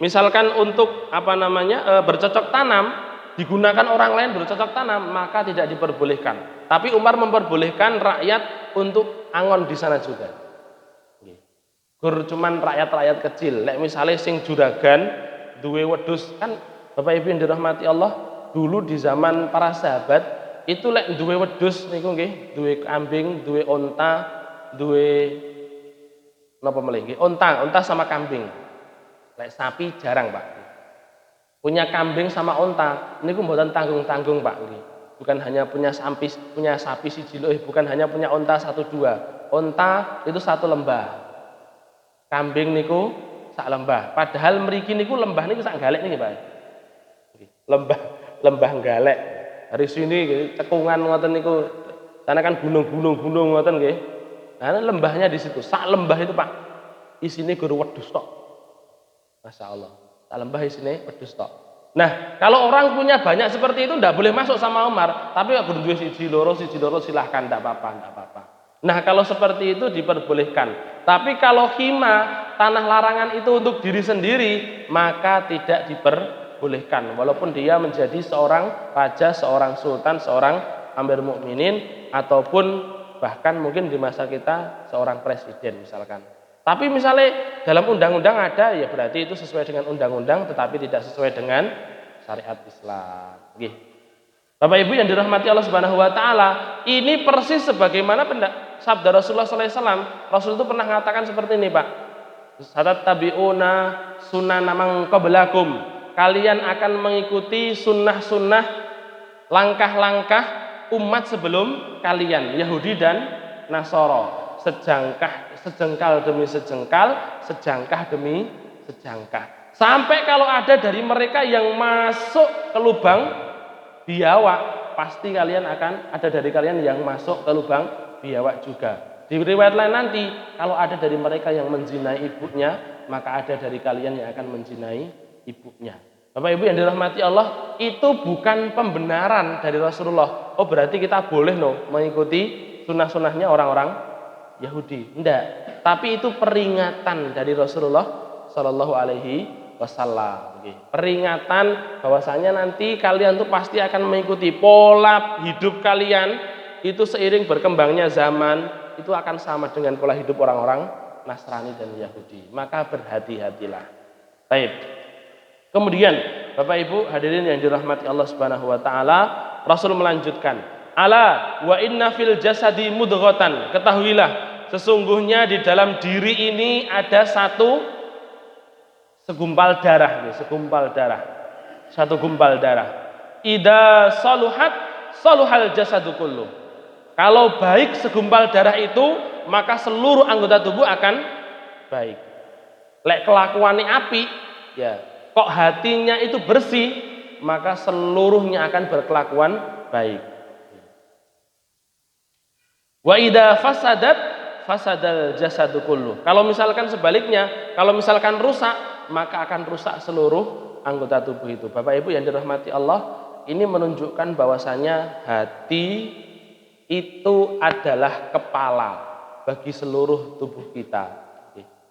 misalkan untuk bercocok tanam, digunakan orang lain bercocok tanam, maka tidak diperbolehkan. Tapi Umar memperbolehkan rakyat untuk angon di sana juga. Gur cuman rakyat-rakyat kecil. Misalnya sing juragan duwe wedhus, kan Bapak Ibu yang dirahmati Allah, dulu di zaman para sahabat itu duwe wedhus niku nggih, duwe kambing, duwe onta, duwe napa meneh nggih? Onta sama kambing. Sapi jarang, Pak. Punya kambing sama onta niku mboten tanggung-tanggung, Pak nggih. Bukan hanya punya sapi siji lho, bukan hanya punya onta 1-2. Onta itu 1 lembah. Kambing niku sak lembah. Padahal mriki niku lembah niku sak galek niki, Pak. Lembah galek. Dari sini cekungan ngoten niku, sana kan gunung ngoten nggih. Nah, lembahnya di situ. Sak lembah itu, Pak, isine gur wedhus tok. Masya Allah. Sak lembah isine wedhus tok. Nah, kalau orang punya banyak seperti itu ndak boleh masuk sama Umar, tapi gur duwe siji loro silahkan, ndak apa-apa. Nah, kalau seperti itu diperbolehkan. Tapi kalau hima, tanah larangan itu untuk diri sendiri, maka tidak diperbolehkan. Walaupun dia menjadi seorang raja, seorang sultan, seorang amir mukminin, ataupun bahkan mungkin di masa kita seorang presiden misalkan. Tapi misalnya dalam undang-undang ada, ya berarti itu sesuai dengan undang-undang, tetapi tidak sesuai dengan syariat Islam. Bapak Ibu yang dirahmati Allah Subhanahu wa taala, ini persis sebagaimana sabda Rasulullah sallallahu alaihi wasallam. Rasul itu pernah mengatakan seperti ini, Pak. Tabi'una sunnana man qablakum. Kalian akan mengikuti sunnah-sunnah, langkah-langkah umat sebelum kalian, Yahudi dan Nasara. Sejengkal demi sejengkal, sejangkah demi sejangkah. Sampai kalau ada dari mereka yang masuk ke lubang biawak, pasti kalian akan ada dari kalian yang masuk ke lubang biawak juga. Di riwayat lain nanti, kalau ada dari mereka yang menzinai ibunya, maka ada dari kalian yang akan menzinai ibunya. Bapak Ibu yang dirahmati Allah, itu bukan pembenaran dari Rasulullah. Oh, berarti kita boleh mengikuti sunnah-sunnahnya orang-orang Yahudi. Enggak. Tapi itu peringatan dari Rasulullah Shallallahu Alaihi Wasallam. Peringatan bahwasanya nanti kalian tuh pasti akan mengikuti pola hidup kalian itu seiring berkembangnya zaman, itu akan sama dengan pola hidup orang-orang Nasrani dan Yahudi. Maka berhati-hatilah. Baik. Kemudian Bapak Ibu hadirin yang dirahmati Allah Subhanahu wa taala, Rasul melanjutkan, "Ala wa inna fil jasadi mudghatan." Ketahuilah, sesungguhnya di dalam diri ini ada segumpal darah. Satu gumpal darah. Idza saluhat saluhal jasadu kullu. Kalau baik segumpal darah itu, maka seluruh anggota tubuh akan baik. Lek kelakuannya api, ya, kok hatinya itu bersih, maka seluruhnya akan berkelakuan baik. Wa idza fasadal jasadu kullu. Kalau misalkan sebaliknya, kalau misalkan rusak, maka akan rusak seluruh anggota tubuh itu. Bapak Ibu yang dirahmati Allah, ini menunjukkan bahwasanya hati itu adalah kepala bagi seluruh tubuh kita.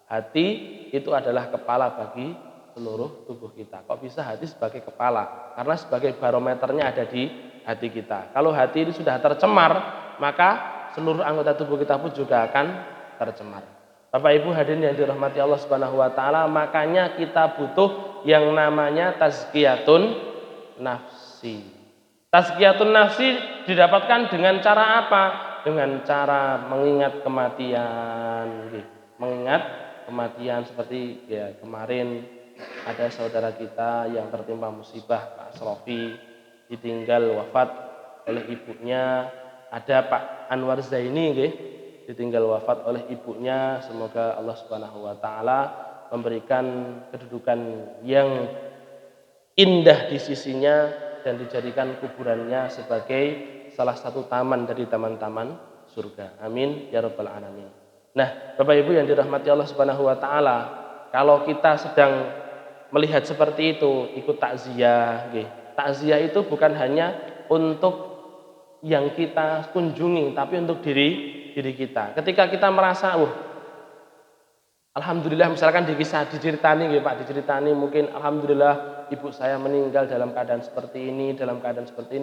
Hati itu adalah kepala bagi seluruh tubuh kita. Kok bisa hati sebagai kepala? Karena sebagai barometernya ada di hati kita. Kalau hati ini sudah tercemar, maka seluruh anggota tubuh kita pun juga akan tercemar. Bapak Ibu hadirin yang dirahmati Allah Subhanahu wa taala, makanya kita butuh yang namanya tazkiyatun nafsi. Tazkiyatun nafsi didapatkan dengan cara apa? Dengan cara mengingat kematian. Mengingat kematian seperti ya kemarin ada saudara kita yang tertimpa musibah, Pak Asrofi, ditinggal wafat oleh ibunya. Ada Pak Anwar Zaini ditinggal wafat oleh ibunya. Semoga Allah Subhanahu wa taala memberikan kedudukan yang indah di sisinya, dan dijadikan kuburannya sebagai salah satu taman dari taman-taman surga. Amin ya rabbal alamin. Nah, Bapak Ibu yang dirahmati Allah Subhanahu wa taala, kalau kita sedang melihat seperti itu, ikut takziah nggih. Takziah itu bukan hanya untuk yang kita kunjungi, tapi untuk diri kita. Ketika kita merasa, alhamdulillah, misalkan diceritani nggih Pak, diceritani mungkin alhamdulillah ibu saya meninggal dalam keadaan seperti ini,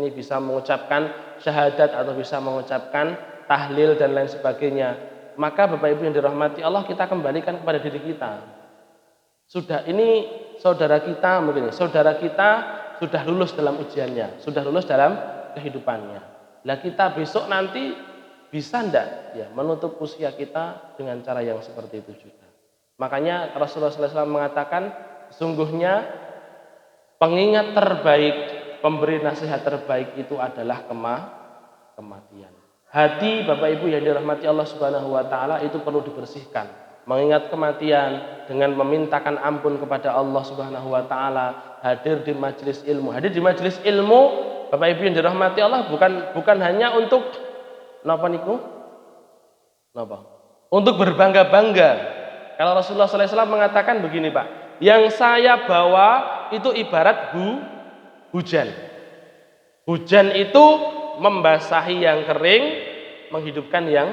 bisa mengucapkan syahadat atau bisa mengucapkan tahlil dan lain sebagainya. Maka Bapak Ibu yang dirahmati Allah, kita kembalikan kepada diri kita. Sudah ini saudara kita sudah lulus dalam ujiannya, sudah lulus dalam kehidupannya. Lah kita besok nanti bisa ndak ya menutup usia kita dengan cara yang seperti itu juga. Makanya Rasulullah SAW mengatakan, sesungguhnya pengingat terbaik, pemberi nasihat terbaik itu adalah kematian. Hati Bapak Ibu yang dirahmati Allah Subhanahu wa taala itu perlu dibersihkan. Mengingat kematian dengan memintakan ampun kepada Allah Subhanahu wa taala, hadir di majelis ilmu. Hadir di majelis ilmu Bapak Ibu yang dirahmati Allah bukan hanya untuk napa niku? Napa? Untuk berbangga-bangga. Kalau Rasulullah SAW mengatakan begini Pak, yang saya bawa itu ibarat hujan. Hujan itu membasahi yang kering, menghidupkan yang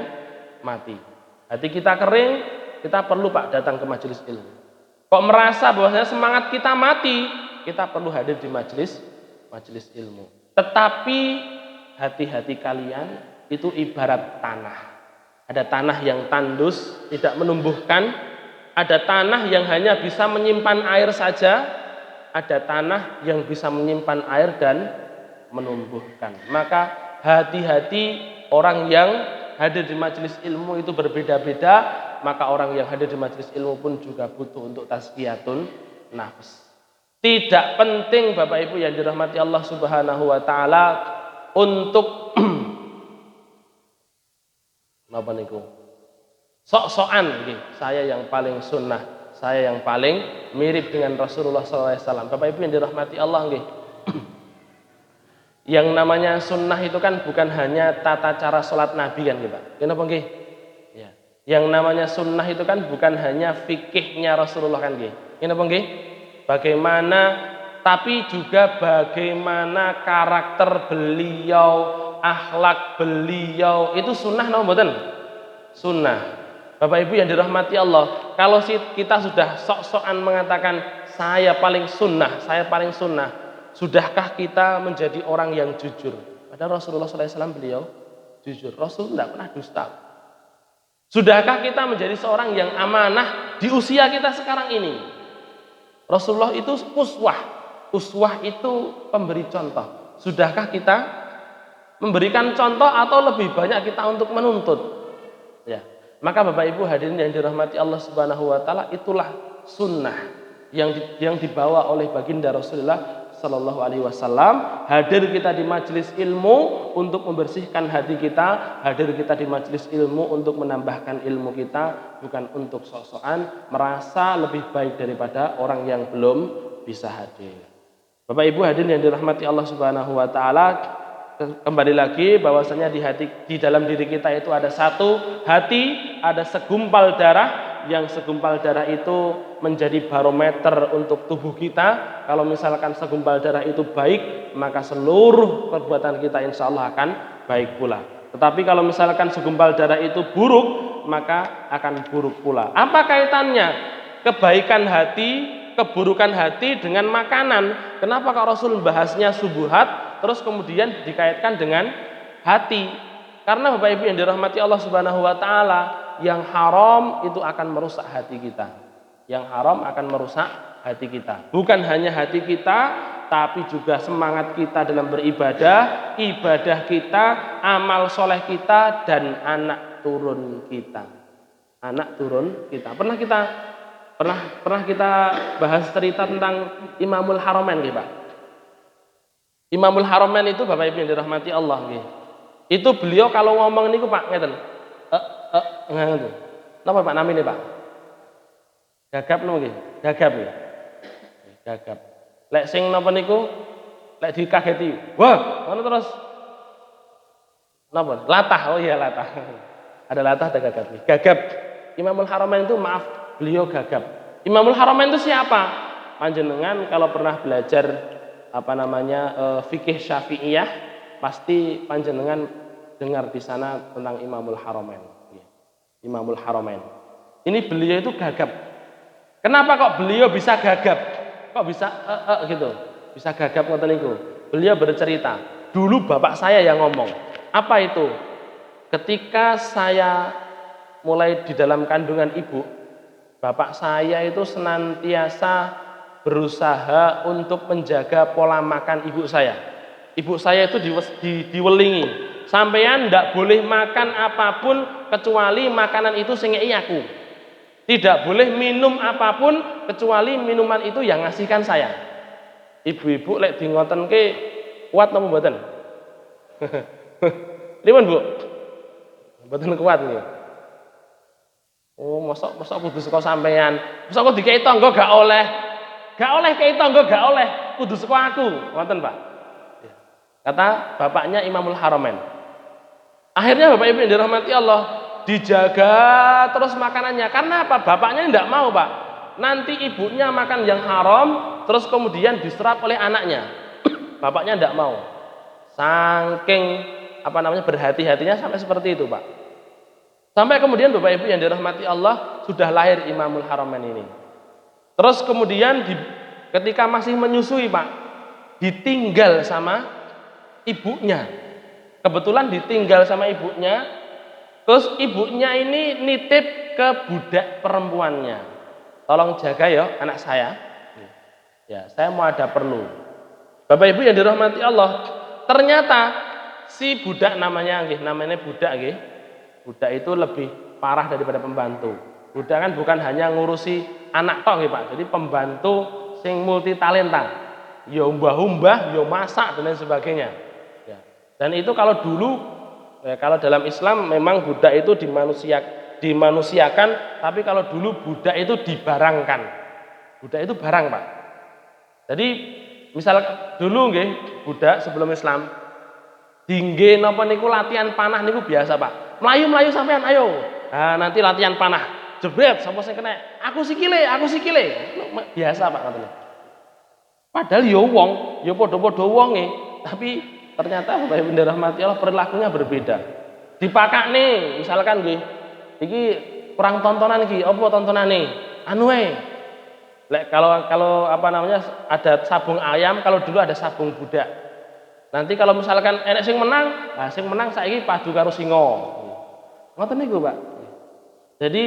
mati. Hati kita kering, kita perlu Pak datang ke majelis ilmu. Kok merasa bahwasanya semangat kita mati, kita perlu hadir di majelis ilmu. Tetapi hati-hati kalian itu ibarat tanah. Ada tanah yang tandus, tidak menumbuhkan. Ada tanah yang hanya bisa menyimpan air saja. Ada tanah yang bisa menyimpan air dan menumbuhkan. Maka hati-hati, orang yang hadir di majelis ilmu itu berbeda-beda. Maka orang yang hadir di majelis ilmu pun juga butuh untuk tazkiyatun nafs. Tidak penting Bapak Ibu yang dirahmati Allah Subhanahu wa taala untuk napa niku? Sok-sokan nggih, saya yang paling sunnah, saya yang paling mirip dengan Rasulullah SAW. Bapak Ibu yang dirahmati Allah nggih. Yang namanya sunnah itu kan bukan hanya tata cara sholat Nabi kan nggih Pak. Kenapa nggih? Ya. Yang namanya sunnah itu kan bukan hanya fikihnya Rasulullah kan nggih. Kenapa nggih? Tapi juga bagaimana karakter beliau, akhlak beliau, itu sunnah napa mboten? Sunnah. Bapak Ibu yang dirahmati Allah, kalau kita sudah sok-sokan mengatakan saya paling sunnah, sudahkah kita menjadi orang yang jujur? Padahal Rasulullah SAW beliau jujur. Rasul tidak pernah dusta. Sudahkah kita menjadi seorang yang amanah di usia kita sekarang ini? Rasulullah itu uswah. Uswah itu pemberi contoh. Sudahkah kita memberikan contoh atau lebih banyak kita untuk menuntut? Ya. Maka Bapak Ibu hadirin yang dirahmati Allah Subhanahu wa taala, itulah sunnah yang dibawa oleh baginda Rasulullah Sallallahu Alaihi Wasallam. Hadir kita di majelis ilmu untuk membersihkan hati kita, hadir kita di majelis ilmu untuk menambahkan ilmu kita, bukan untuk sok-sokan merasa lebih baik daripada orang yang belum bisa hadir. Bapak Ibu hadirin yang dirahmati Allah Subhanahu wa taala, kembali lagi bahwasanya di dalam diri kita itu ada satu hati, ada segumpal darah, yang segumpal darah itu menjadi barometer untuk tubuh kita. Kalau misalkan segumpal darah itu baik, maka seluruh perbuatan kita insya Allah akan baik pula. Tetapi kalau misalkan segumpal darah itu buruk, maka akan buruk pula. Apa kaitannya kebaikan hati, keburukan hati dengan makanan? Kenapa kalau Rasul membahasnya subuhat terus kemudian dikaitkan dengan hati? Karena Bapak Ibu yang dirahmati Allah Subhanahu wa taala, yang haram itu akan merusak hati kita. Yang haram akan merusak hati kita. Bukan hanya hati kita, tapi juga semangat kita dalam beribadah, ibadah kita, amal soleh kita, dan anak turun kita. Anak turun kita. Pernah kita bahas cerita tentang Imamul Haramain nggih, Pak? Imamul Haramain itu Bapak Ibu yang dirahmati Allah nggih. Itu beliau kalau ngomong niku Pak ngeten. Ngoten. Napa Pak namine Pak? Gagap napa nggih? Gagap ya. Gagap. Lek sing napa niku lek dikageti. Wah, ngono terus napa? Latah. Oh iya latah. Ada latah ada gagap. Gagap. Imamul Haramain itu maaf, beliau gagap. Imamul Haramain itu siapa? Panjenengan kalau pernah belajar fikih Syafi'iyah, pasti panjenengan dengar di sana tentang Imamul Haramain. Imamul Haramain. Ini beliau itu gagap. Kenapa kok beliau bisa gagap? Kok bisa gitu? Bisa gagap ngoten niku. Beliau bercerita, dulu bapak saya yang ngomong. Apa itu? Ketika saya mulai di dalam kandungan ibu, bapak saya itu senantiasa berusaha untuk menjaga pola makan ibu saya. Ibu saya itu diwelingi, sampean ndak boleh makan apapun kecuali makanan itu sing ngeki aku. Tidak boleh minum apapun kecuali minuman itu yang ngasihkan saya. Ibu-ibu lek di ngotenke kuat napa mboten? Pripun, Bu? Mboten kuat nggih. Oh, mosok kudu saka sampean. Mosok kok dikei tangga gak oleh. Gak oleh kei tangga gak oleh, kudu saka aku. Ngoten, Pak. Kata bapaknya Imamul Haramain. Akhirnya Bapak Ibu yang dirahmati Allah, dijaga terus makanannya. Karena apa? Bapaknya tidak mau, Pak. Nanti ibunya makan yang haram, terus kemudian diserap oleh anaknya. Bapaknya tidak mau. Saking berhati-hatinya sampai seperti itu, Pak. Sampai kemudian Bapak Ibu yang dirahmati Allah, sudah lahir Imamul Haramain ini. Terus kemudian ketika masih menyusui, Pak, ditinggal sama ibunya. Kebetulan ditinggal sama ibunya. Terus ibunya ini nitip ke budak perempuannya. Tolong jaga ya anak saya. Ya, saya mau ada perlu. Bapak Ibu yang dirahmati Allah, ternyata si budak namanya budak nggih. Budak itu lebih parah daripada pembantu. Budak kan bukan hanya ngurusi anak tok nggih, Pak. Jadi pembantu sing multi talenta. Ya umbah-umbah, ya masak dan lain sebagainya. Ya. Dan itu kalau dulu kalau dalam Islam memang budak itu dimanusiakan, tapi kalau dulu budak itu dibarangkan. Budak itu barang, Pak. Jadi misal dulu nggih, budak sebelum Islam dingge napa niku latihan panah niku biasa, Pak. Melayu sampean ayo. Nah, nanti latihan panah. Jebret sapa sing kena? Aku sikile. Biasa, Pak, ngoten. Padahal ya wong, ya padha-padha wonge, tapi ternyata Bapak Ibu dirahmati Allah perilakunya berbeda. Dipakakne, misalkan nggih, iki kurang tontonan iki, apa tontonane? Anu ae. Lek kalau ada sabung ayam, kalau dulu ada sabung budak. Nanti kalau misalkan enek sing menang saiki padu karo singa. Ngoten niku, Pak. Jadi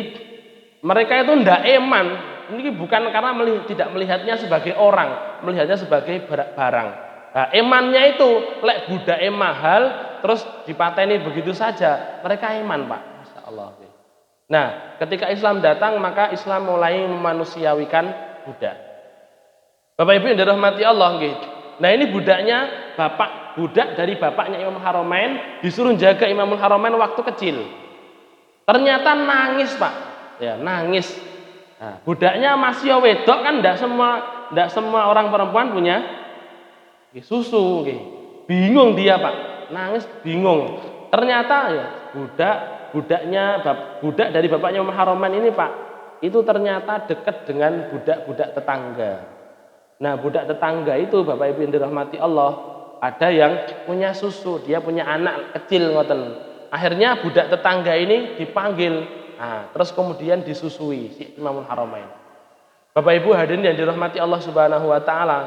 mereka itu ndak eman. Ini bukan karena tidak melihatnya sebagai orang, melihatnya sebagai barang. Nah, emannya itu lek budake mahal terus dipateni begitu saja, mereka eman, Pak. Masyaallah. Nah, ketika Islam datang maka Islam mulai memanusiawikan budak. Bapak Ibu yang dirahmati Allah nggih. Nah, ini budaknya budak dari bapaknya Imam Haramain disuruh jaga Imamul Haramain waktu kecil. Ternyata nangis, Pak. Ya, nangis. Nah, budaknya masih wedok kan enggak semua orang perempuan punya susu nggih. Bingung dia, Pak. Nangis bingung. Ternyata ya budak dari bapaknya Imam Haramain ini, Pak, itu ternyata dekat dengan budak-budak tetangga. Nah, budak tetangga itu Bapak Ibu yang dirahmati Allah, ada yang punya susu, dia punya anak kecil ngoten. Akhirnya budak tetangga ini dipanggil, terus kemudian disusui si Imamul Haramain. Bapak Ibu hadirin yang dirahmati Allah Subhanahu wa taala,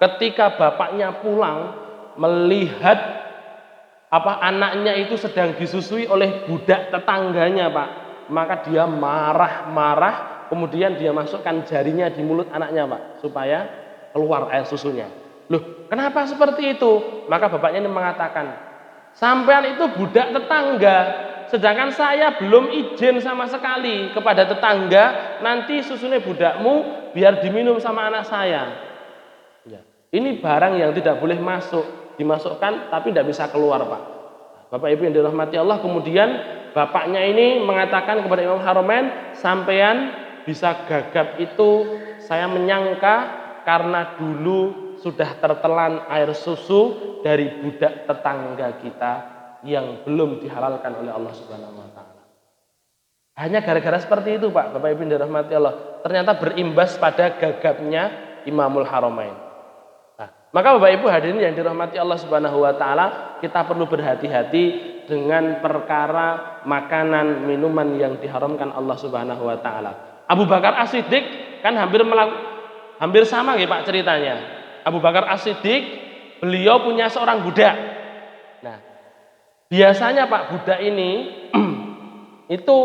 ketika bapaknya pulang melihat anaknya itu sedang disusui oleh budak tetangganya, Pak, maka dia marah-marah, kemudian dia masukkan jarinya di mulut anaknya, Pak, supaya keluar air susunya. Loh, kenapa seperti itu? Maka bapaknya ini mengatakan, sampean itu budak tetangga, sedangkan saya belum izin sama sekali kepada tetangga, nanti susunya budakmu biar diminum sama anak saya. Ya. Ini barang yang tidak boleh dimasukkan tapi tidak bisa keluar, Pak. Bapak Ibu yang dirahmati Allah, kemudian bapaknya ini mengatakan kepada Imam Haramain, sampean bisa gagap itu saya menyangka karena dulu sudah tertelan air susu dari budak tetangga kita yang belum dihalalkan oleh Allah Subhanahu wa taala. Hanya gara-gara seperti itu, Pak, Bapak Ibu yang dirahmati Allah, ternyata berimbas pada gagapnya Imamul Haramain. Nah, maka Bapak Ibu hadirin yang dirahmati Allah Subhanahu wa taala, kita perlu berhati-hati dengan perkara makanan, minuman yang diharamkan Allah Subhanahu wa taala. Abu Bakar As-Siddiq kan hampir sama ya Pak ceritanya. Abu Bakar As-Siddiq, beliau punya seorang budak. Nah, biasanya Pak budak ini itu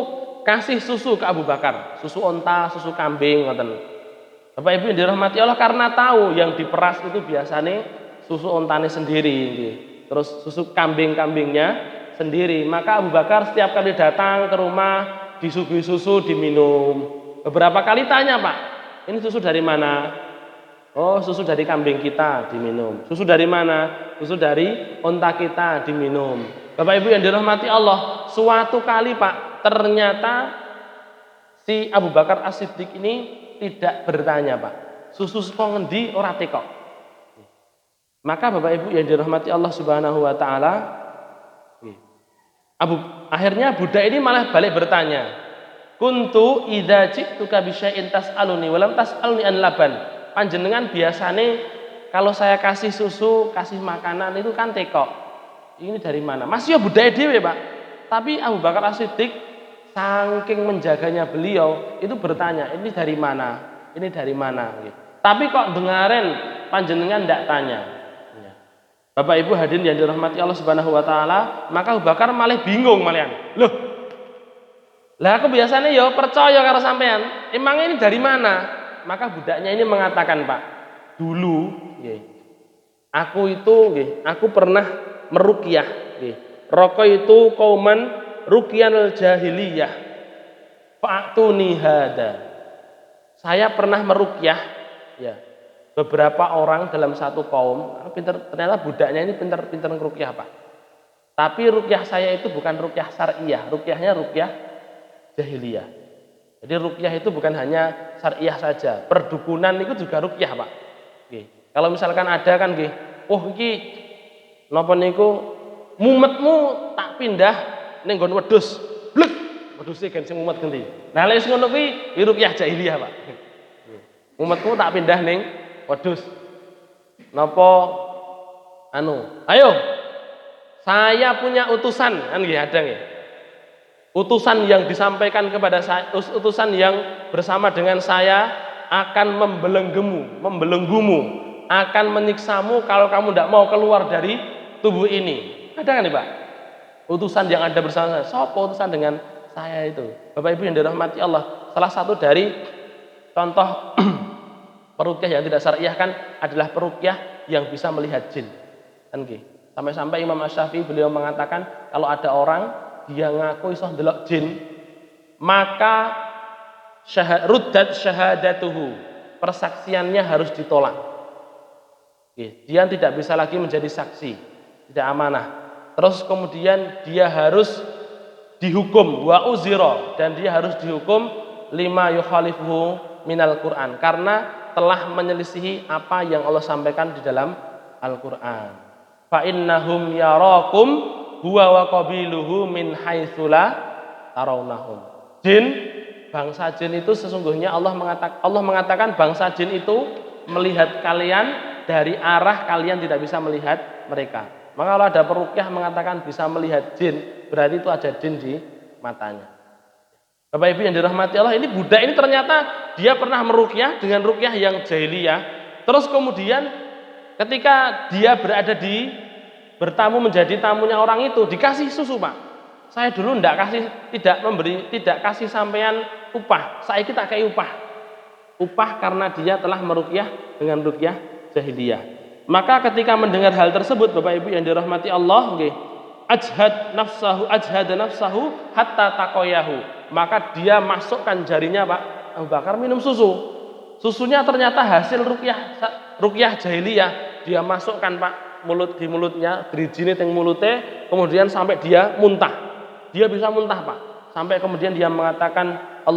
kasih susu ke Abu Bakar, susu onta, susu kambing, ngoten. Bapak Ibu yang dirahmati Allah, karena tahu yang diperas itu biasanya susu ontane sendiri, terus susu kambing-kambingnya sendiri. Maka Abu Bakar setiap kali datang ke rumah disuguhi susu diminum. Beberapa kali tanya, Pak, ini susu dari mana? Oh, susu dari kambing kita diminum. Susu dari mana? Susu dari onta kita diminum. Bapak Ibu yang dirahmati Allah, suatu kali Pak, ternyata si Abu Bakar As-Siddiq ini tidak bertanya, Pak. Susu saka ngendi ora teko. Maka Bapak Ibu yang dirahmati Allah Subhanahu wa taala, akhirnya budak ini malah balik bertanya. Kuntu idza ji'tuka bi syai'in tas'aluni wa lam tas'alni an laban. Panjenengan biasane kalau saya kasih susu, kasih makanan itu kan teko. Ini dari mana? Masih ya budaya dhewe, Pak. Tapi Abu Bakar As-Siddiq saking menjaganya beliau itu bertanya, ini dari mana? Ini dari mana? Gitu. Tapi kok dengarin panjenengan ndak tanya. Ya. Bapak Ibu hadirin yang dirahmati Allah Subhanahu wa taala, maka Abu Bakar malah bingung malian. Loh. Lah aku biasanya ya percaya karo sampean. Emang ini dari mana? Maka budaknya ini mengatakan, Pak, dulu aku itu aku pernah meruqyah. Rokok itu kauman ruqyanul jahiliyah. Fa'tuni hada. Saya pernah meruqyah ya. Beberapa orang dalam satu kaum, ternyata budaknya ini pintar-pintar ngeruqyah, Pak. Tapi ruqyah saya itu bukan ruqyah syariah, ruqyahnya ruqyah jahiliyah. Jadi ruqyah itu bukan hanya syariah saja, perdukunan itu juga ruqyah, Pak. Kalau misalkan ada kan oh iki napa niku mumetmu tak pindah ning nggon wedhus. Blek, wedhuse kan sing mumet ganti. Nah, lek ngono kuwi ruqyah jahiliyah, Pak. Mumetmu tak pindah ning wedhus. Napa ayo. Saya punya utusan, kan nggih ada nggih. Utusan yang disampaikan kepada saya, utusan yang bersama dengan saya akan membelenggumu, akan menyiksamu kalau kamu tidak mau keluar dari tubuh ini. Ada kan nih Pak? Utusan yang ada bersama saya. Siapa utusan dengan saya itu? Bapak Ibu yang dirahmati Allah, salah satu dari contoh peruqyah yang tidak syariah kan adalah peruqyah yang bisa melihat jin. Kan nggih. Sampai-sampai Imam Asy-Syafi'i beliau mengatakan kalau ada orang dia ngaku iso ndelok jin, maka ruddat syahadatuhu, persaksiannya harus ditolak. Dia tidak bisa lagi menjadi saksi, tidak amanah. Terus kemudian dia harus dihukum wa uzira, dan dia harus dihukum lima yukhalifuhu minal Quran, karena telah menyelisihi apa yang Allah sampaikan di dalam Al-Quran. Fa innahum yarakum huwa wa qabiluhu min haitsu la tarawnahum. Bangsa jin itu sesungguhnya Allah mengatakan bangsa jin itu melihat kalian dari arah kalian tidak bisa melihat mereka. Maka kalau ada peruqyah mengatakan bisa melihat jin, berarti itu ada jin di matanya. Bapak Ibu yang dirahmati Allah, ini budak ini ternyata dia pernah meruqyah dengan ruqyah yang jahiliyah. Terus kemudian ketika dia bertamu menjadi tamunya orang itu, dikasih susu, Pak. Saya dulu tidak kasih sampean upah. Saya tak kayak upah karena dia telah meruqyah dengan ruqyah jahiliyah. Maka ketika mendengar hal tersebut, Bapak Ibu yang dirahmati Allah, ajhad nafsahu hatta taqayahu. Maka dia masukkan jarinya, Pak Abu Bakar minum susu. Susunya ternyata hasil ruqyah jahiliyah. Dia masukkan, Pak, di mulutnya, berijine teng mulute, kemudian sampai dia muntah. Dia bisa muntah, Pak. Sampai kemudian dia mengatakan Allah